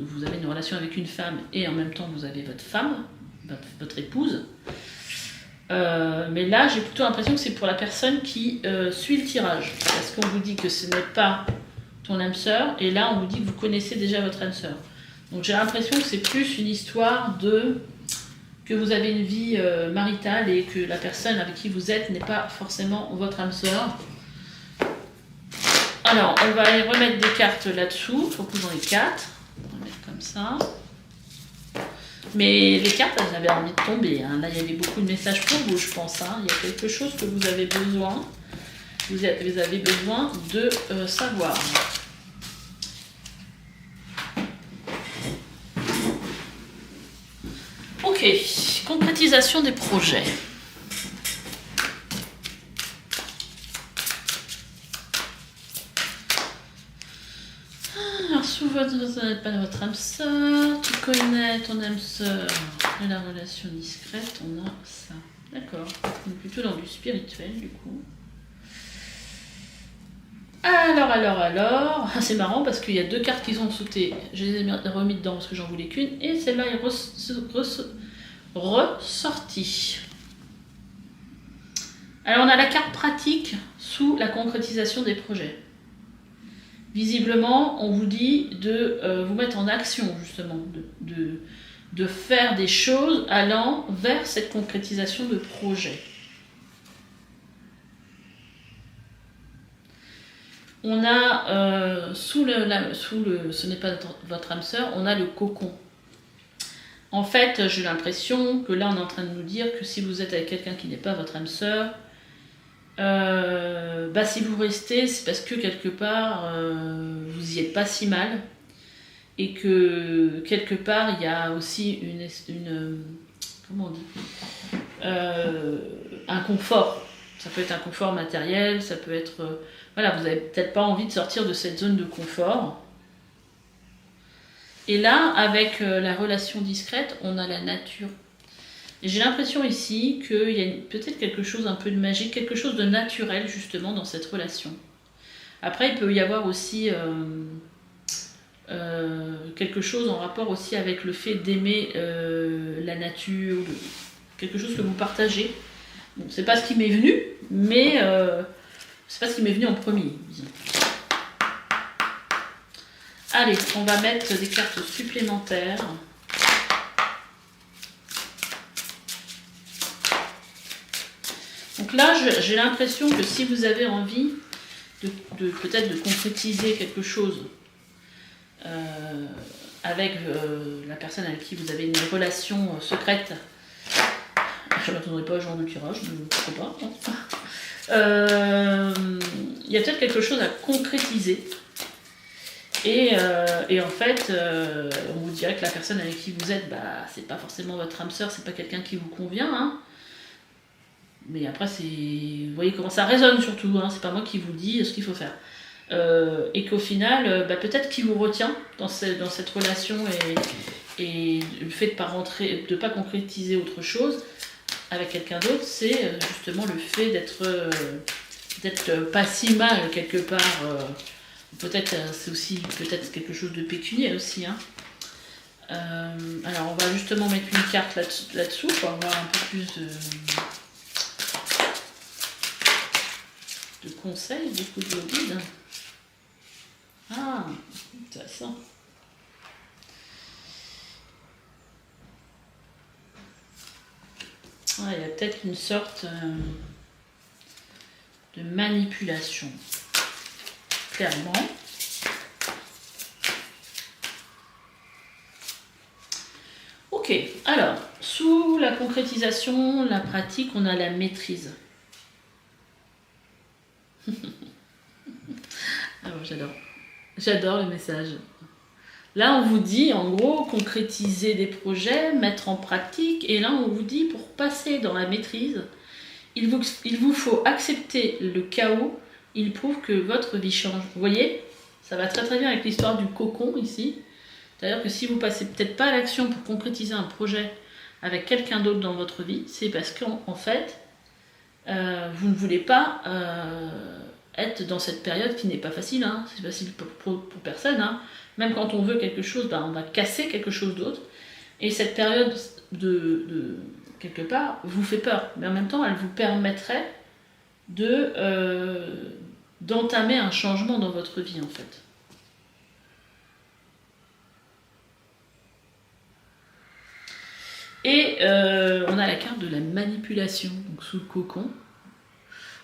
vous avez une relation avec une femme et en même temps vous avez votre femme, votre épouse. Mais là, j'ai plutôt l'impression que c'est pour la personne qui suit le tirage. Parce qu'on vous dit que ce n'est pas ton âme sœur, et là, on vous dit que vous connaissez déjà votre âme sœur. Donc j'ai l'impression que c'est plus une histoire de que vous avez une vie maritale et que la personne avec qui vous êtes n'est pas forcément votre âme sœur. Alors, on va aller remettre des cartes là-dessous. Il faut que vous en ayez 4. On va mettre comme ça. Mais les cartes, elles avaient envie de tomber. Hein. Là, il y avait beaucoup de messages pour vous, je pense. Hein. Il y a quelque chose que vous avez besoin. Vous avez besoin de savoir. Ok, concrétisation des projets. Alors, sous votre, vous n'êtes pas votre âme sœur, tu connais ton âme sœur et la relation discrète, on a ça. D'accord, on est plutôt dans du spirituel du coup. Alors, c'est marrant parce qu'il y a 2 cartes qui sont sautées, je les ai remis dedans parce que j'en voulais qu'une, et celle-là est ressortie. Alors on a la carte pratique sous la concrétisation des projets. Visiblement, on vous dit de vous mettre en action justement, de faire des choses allant vers cette concrétisation de projet. On a sous le ce n'est pas votre âme sœur, on a le cocon. En fait, j'ai l'impression que là on est en train de nous dire que si vous êtes avec quelqu'un qui n'est pas votre âme sœur, si vous restez, c'est parce que quelque part vous y êtes pas si mal et que quelque part il y a aussi une comment on dit, un confort. Ça peut être un confort matériel, ça peut être voilà, vous n'avez peut-être pas envie de sortir de cette zone de confort. Et là, avec la relation discrète, on a la nature. Et j'ai l'impression ici qu'il y a peut-être quelque chose un peu de magique, quelque chose de naturel justement dans cette relation. Après, il peut y avoir aussi quelque chose en rapport aussi avec le fait d'aimer la nature, quelque chose que vous partagez. Bon, c'est pas ce qui m'est venu, mais c'est pas ce qui m'est venu en premier. Allez, on va mettre des cartes supplémentaires. Donc là, j'ai l'impression que si vous avez envie de peut-être de concrétiser quelque chose avec la personne avec qui vous avez une relation secrète, je ne m'attendrai pas au genre de tirage, je ne sais pas. Il y a peut-être quelque chose à concrétiser. Et en fait, on vous dirait que la personne avec qui vous êtes, c'est pas forcément votre âme sœur, c'est pas quelqu'un qui vous convient. Hein. Mais après, vous voyez comment ça résonne surtout, hein, c'est pas moi qui vous dis ce qu'il faut faire. Et qu'au final, peut-être qu'il vous retient dans cette relation et le fait de pas concrétiser autre chose avec quelqu'un d'autre, c'est justement le fait d'être pas si mal quelque part. Peut-être c'est aussi peut-être quelque chose de pécunier aussi. Hein. Alors on va justement mettre une carte là-dessous pour avoir un peu plus de conseils du coup de vos guides. Ah, intéressant. Ah, il y a peut-être une sorte de manipulation. Clairement. Ok, alors, sous la concrétisation, la pratique, on a la maîtrise. Alors, j'adore le message. Là, on vous dit, en gros, concrétiser des projets, mettre en pratique, et là, on vous dit, pour passer dans la maîtrise, il vous faut accepter le chaos. Il prouve que votre vie change. Vous voyez, ça va très très bien avec l'histoire du cocon ici. C'est-à-dire que si vous passez peut-être pas à l'action pour concrétiser un projet avec quelqu'un d'autre dans votre vie, c'est parce qu'en fait, vous ne voulez pas être dans cette période qui n'est pas facile. Hein. C'est facile pour personne. Hein. Même quand on veut quelque chose, on va casser quelque chose d'autre. Et cette période de quelque part vous fait peur. Mais en même temps, elle vous permettrait d'entamer un changement dans votre vie en fait. Et on a la carte de la manipulation, donc sous le cocon.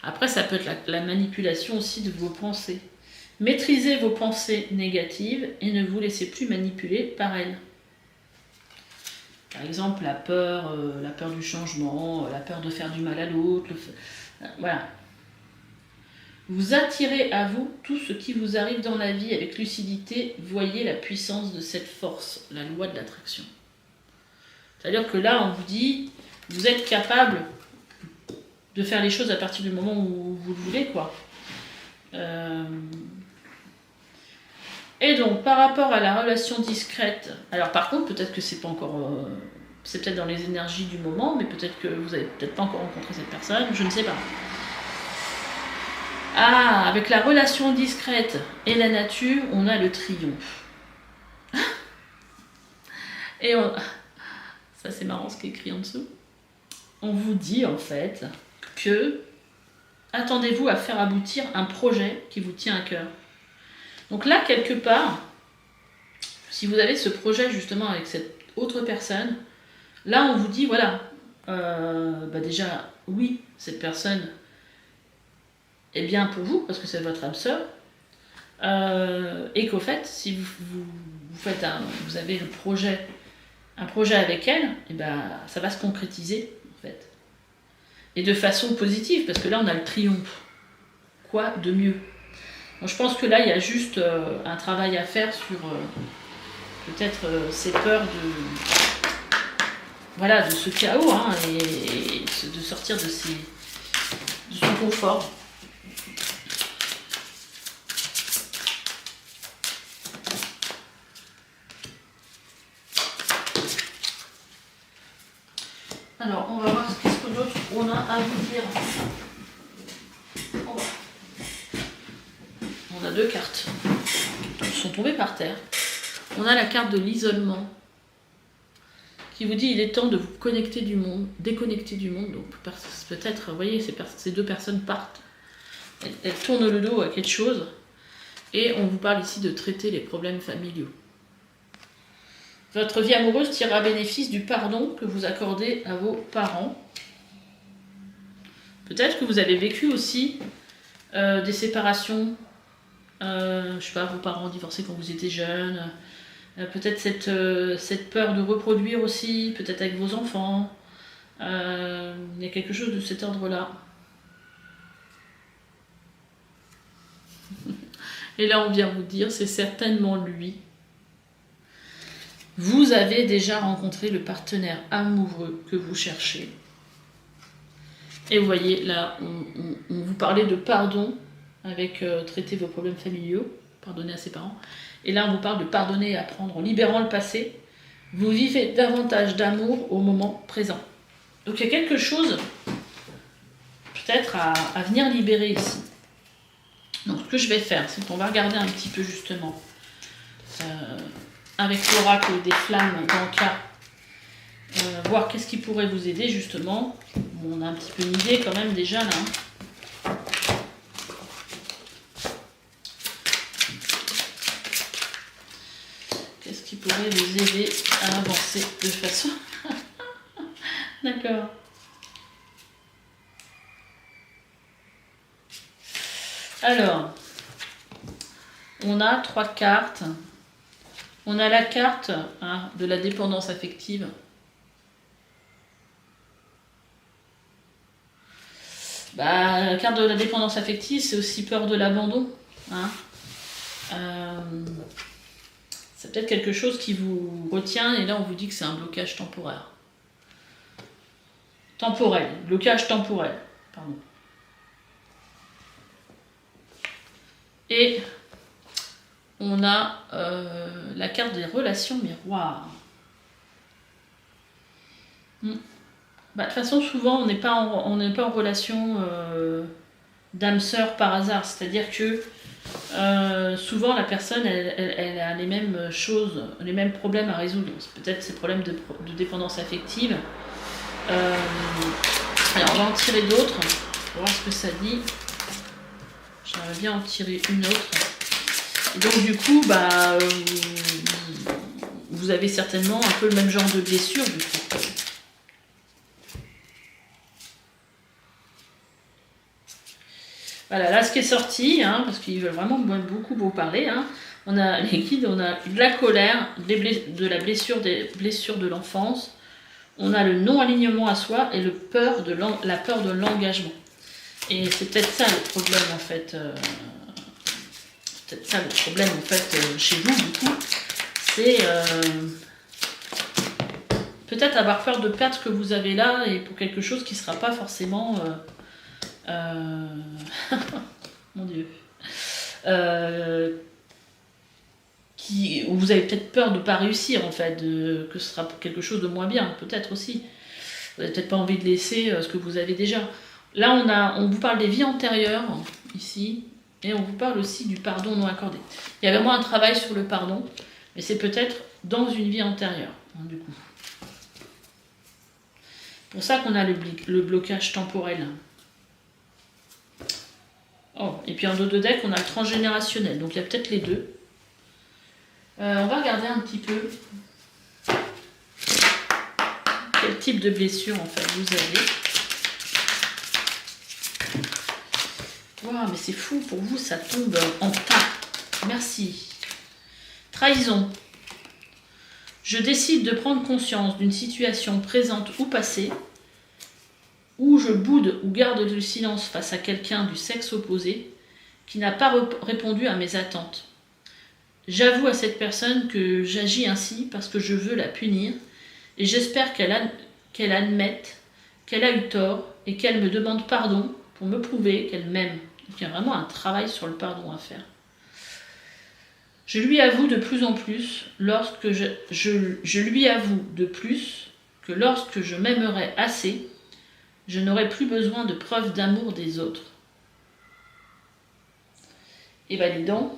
Après, ça peut être la manipulation aussi de vos pensées. Maîtrisez vos pensées négatives et ne vous laissez plus manipuler par elles. Par exemple, la peur du changement, la peur de faire du mal à l'autre. Voilà. Vous attirez à vous tout ce qui vous arrive dans la vie avec lucidité. Voyez la puissance de cette force, la loi de l'attraction. C'est-à-dire que là, on vous dit, vous êtes capable de faire les choses à partir du moment où vous le voulez, quoi. Et donc, par rapport à la relation discrète, alors par contre, peut-être que c'est pas encore... c'est peut-être dans les énergies du moment, mais peut-être que vous n'avez peut-être pas encore rencontré cette personne, je ne sais pas. Ah, avec la relation discrète et la nature, on a le triomphe. Et ça c'est marrant ce qui est écrit en dessous. On vous dit en fait que attendez-vous à faire aboutir un projet qui vous tient à cœur. Donc là, quelque part, si vous avez ce projet justement avec cette autre personne, là on vous dit voilà, déjà oui, cette personne est bien pour vous parce que c'est votre âme sœur, et qu'au fait, si vous avez un projet avec elle, et ça va se concrétiser en fait, et de façon positive parce que là on a le triomphe. Quoi de mieux? Donc, je pense que là il y a juste un travail à faire sur peut-être ces peurs de ce chaos, hein, et de sortir de son confort. Alors, on va voir qu'est-ce que d'autre on a à vous dire. On a 2 cartes qui sont tombées par terre. On a la carte de l'isolement qui vous dit il est temps de vous connecter du monde, déconnecter du monde. Donc peut-être, vous voyez, ces 2 personnes partent. Elles tournent le dos à quelque chose. Et on vous parle ici de traiter les problèmes familiaux. Votre vie amoureuse tirera bénéfice du pardon que vous accordez à vos parents. Peut-être que vous avez vécu aussi des séparations, je sais pas, vos parents divorcés quand vous étiez jeune, peut-être cette peur de reproduire aussi, peut-être avec vos enfants. Il y a quelque chose de cet ordre-là. Et là, on vient vous dire, c'est certainement lui. Vous avez déjà rencontré le partenaire amoureux que vous cherchez. Et vous voyez, là, on vous parlait de pardon avec traiter vos problèmes familiaux, pardonner à ses parents. Et là, on vous parle de pardonner et apprendre en libérant le passé. Vous vivez davantage d'amour au moment présent. Donc, il y a quelque chose, peut-être, à venir libérer ici. Donc, ce que je vais faire, c'est qu'on va regarder un petit peu, justement, avec l'oracle des flammes d'Anka, voir qu'est-ce qui pourrait vous aider justement. Bon, on a un petit peu une idée quand même déjà là. Qu'est-ce qui pourrait vous aider à avancer de façon... D'accord. Alors, on a 3 cartes. On a la carte de la dépendance affective. La carte de la dépendance affective, c'est aussi peur de l'abandon. C'est peut-être quelque chose qui vous retient et là on vous dit que c'est un blocage temporaire. Blocage temporel, pardon. Et on a la carte des relations miroirs. De toute façon, souvent, on n'est pas en relation d'âme sœur par hasard. C'est-à-dire que souvent, la personne, elle a les mêmes choses, les mêmes problèmes à résoudre. Peut-être ces problèmes de dépendance affective. Alors, on va en tirer d'autres pour voir ce que ça dit. J'aimerais bien en tirer une autre. Et donc du coup, vous avez certainement un peu le même genre de blessure du coup. Voilà, là ce qui est sorti, hein, parce qu'ils veulent vraiment beaucoup vous parler, hein. On a les guides, on a de la colère, de la blessure, des blessures de l'enfance, on a le non-alignement à soi et la peur de l'engagement. Et c'est peut-être ça le problème en fait. Peut-être ça le problème en fait chez vous du coup. C'est peut-être avoir peur de perdre ce que vous avez là et pour quelque chose qui ne sera pas forcément... mon Dieu. Où vous avez peut-être peur de ne pas réussir en fait, que ce sera quelque chose de moins bien, peut-être aussi. Vous n'avez peut-être pas envie de laisser ce que vous avez déjà. Là, on vous parle des vies antérieures, ici, et on vous parle aussi du pardon non accordé. Il y a vraiment un travail sur le pardon, mais c'est peut-être dans une vie antérieure, hein, du coup. C'est pour ça qu'on a le blocage temporel. Oh, et puis en dos de deck, on a le transgénérationnel, donc il y a peut-être les deux. On va regarder un petit peu quel type de blessure en fait vous avez. Wow, mais c'est fou, pour vous ça tombe en tas. Merci. Trahison. Je décide de prendre conscience d'une situation présente ou passée où je boude ou garde le silence face à quelqu'un du sexe opposé qui n'a pas répondu à mes attentes. J'avoue à cette personne que j'agis ainsi parce que je veux la punir et j'espère qu'elle admette qu'elle a eu tort et qu'elle me demande pardon pour me prouver qu'elle m'aime. Donc il y a vraiment un travail sur le pardon à faire. Je lui avoue de plus en plus je lui avoue de plus que lorsque je m'aimerai assez, je n'aurai plus besoin de preuves d'amour des autres. Et ben dis donc,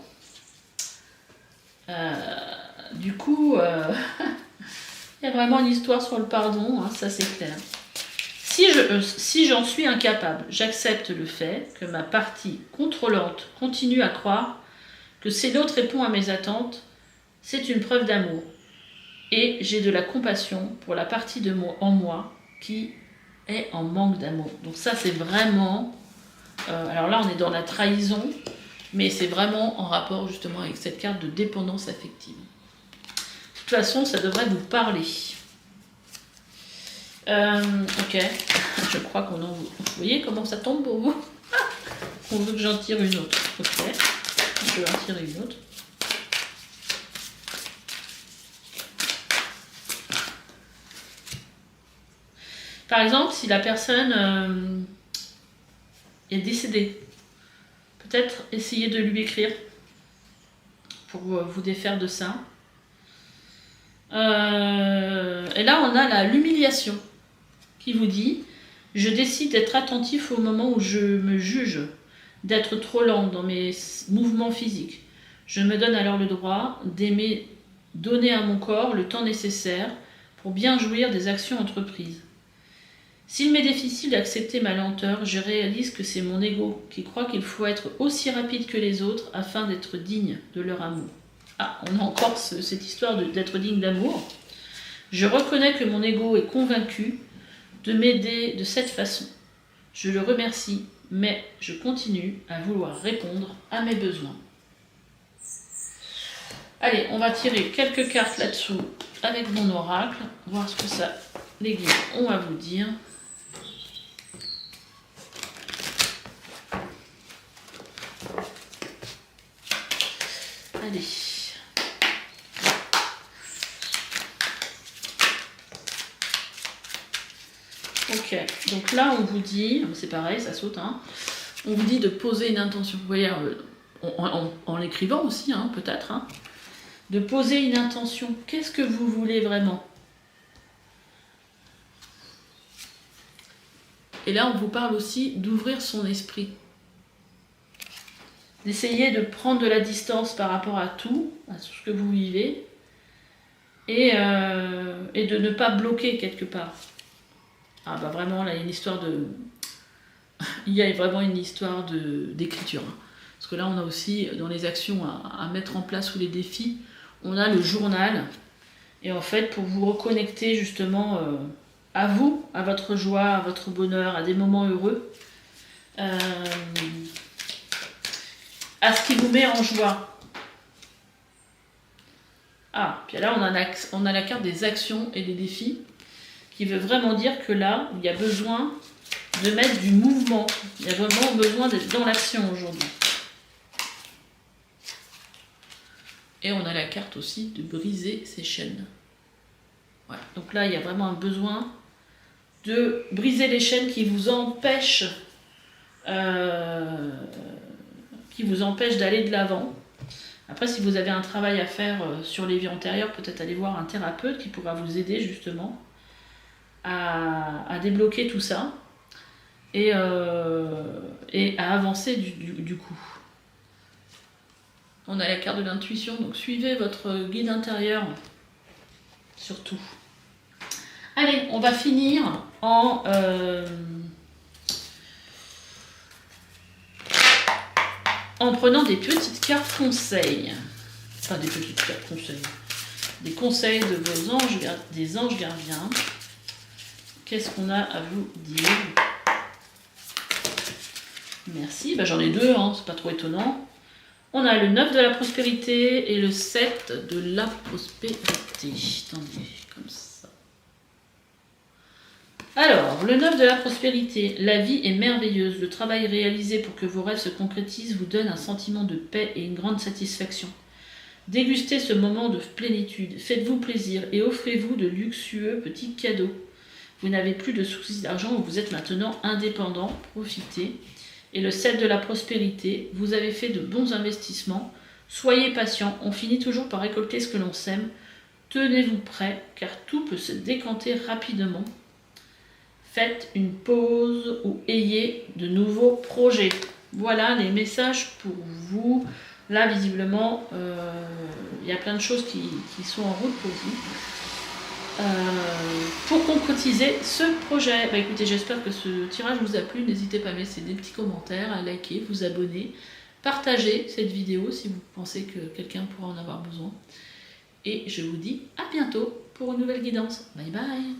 du coup, il y a vraiment une histoire sur le pardon, hein, ça c'est clair. Si j'en suis incapable, j'accepte le fait que ma partie contrôlante continue à croire que si l'autre répond à mes attentes, c'est une preuve d'amour. Et j'ai de la compassion pour la partie en moi qui est en manque d'amour. Donc ça c'est vraiment... alors là on est dans la trahison, mais c'est vraiment en rapport justement avec cette carte de dépendance affective. De toute façon, ça devrait vous parler. Ok, je crois qu'on en... Vous voyez comment ça tombe pour vous? On veut que j'en tire une autre. Ok, je vais en tirer une autre. Par exemple, si la personne est décédée, peut-être essayer de lui écrire pour vous défaire de ça. Et là, on a l'humiliation qui vous dit « Je décide d'être attentif au moment où je me juge, d'être trop lent dans mes mouvements physiques. Je me donne alors le droit d'aimer donner à mon corps le temps nécessaire pour bien jouir des actions entreprises. S'il m'est difficile d'accepter ma lenteur, je réalise que c'est mon ego qui croit qu'il faut être aussi rapide que les autres afin d'être digne de leur amour. » Ah, on a encore cette histoire d'être digne d'amour. Je reconnais que mon ego est convaincu de m'aider de cette façon. Je le remercie, mais je continue à vouloir répondre à mes besoins. Allez, on va tirer quelques cartes là-dessous avec mon oracle, voir ce que ça, les guides ont à vous dire. Allez. Ok, donc là on vous dit, c'est pareil, ça saute, hein, on vous dit de poser une intention. Vous voyez, en l'écrivant aussi, hein, peut-être, hein, de poser une intention. Qu'est-ce que vous voulez vraiment? Et là on vous parle aussi d'ouvrir son esprit. D'essayer de prendre de la distance par rapport à tout, à tout ce que vous vivez, et de ne pas bloquer quelque part. Ah bah vraiment, là, il y a une histoire de... il y a vraiment une histoire d'écriture. Hein. Parce que là, on a aussi, dans les actions à mettre en place ou les défis, on a le journal. Et en fait, pour vous reconnecter justement à vous, à votre joie, à votre bonheur, à des moments heureux, à ce qui vous met en joie. Ah, puis là, on a la carte des actions et des défis, qui veut vraiment dire que là, il y a besoin de mettre du mouvement. Il y a vraiment besoin d'être dans l'action aujourd'hui. Et on a la carte aussi de briser ces chaînes. Ouais. Donc là, il y a vraiment un besoin de briser les chaînes qui vous empêchent d'aller de l'avant. Après, si vous avez un travail à faire sur les vies antérieures, peut-être aller voir un thérapeute qui pourra vous aider justement à débloquer tout ça et à avancer du coup. On a la carte de l'intuition, donc suivez votre guide intérieur, surtout. Allez, on va finir en prenant des petites cartes conseils. Enfin, des petites cartes conseils. Des conseils de vos anges, des anges gardiens. Qu'est-ce qu'on a à vous dire? Merci. Ben, j'en ai deux, hein, c'est pas trop étonnant. On a le 9 de la prospérité et le 7 de la prospérité. Attendez, comme ça. Alors, le 9 de la prospérité. La vie est merveilleuse. Le travail réalisé pour que vos rêves se concrétisent vous donne un sentiment de paix et une grande satisfaction. Dégustez ce moment de plénitude. Faites-vous plaisir et offrez-vous de luxueux petits cadeaux. Vous n'avez plus de soucis d'argent, vous êtes maintenant indépendant. Profitez. Et le 7 de la prospérité, vous avez fait de bons investissements. Soyez patient, on finit toujours par récolter ce que l'on sème. Tenez-vous prêt, car tout peut se décanter rapidement. Faites une pause ou ayez de nouveaux projets. Voilà les messages pour vous. Là, visiblement, il y a plein de choses qui sont en route pour vous. Pour concrétiser ce projet. Bah écoutez, j'espère que ce tirage vous a plu. N'hésitez pas à laisser des petits commentaires, à liker, vous abonner, partager cette vidéo si vous pensez que quelqu'un pourra en avoir besoin. Et je vous dis à bientôt pour une nouvelle guidance. Bye bye.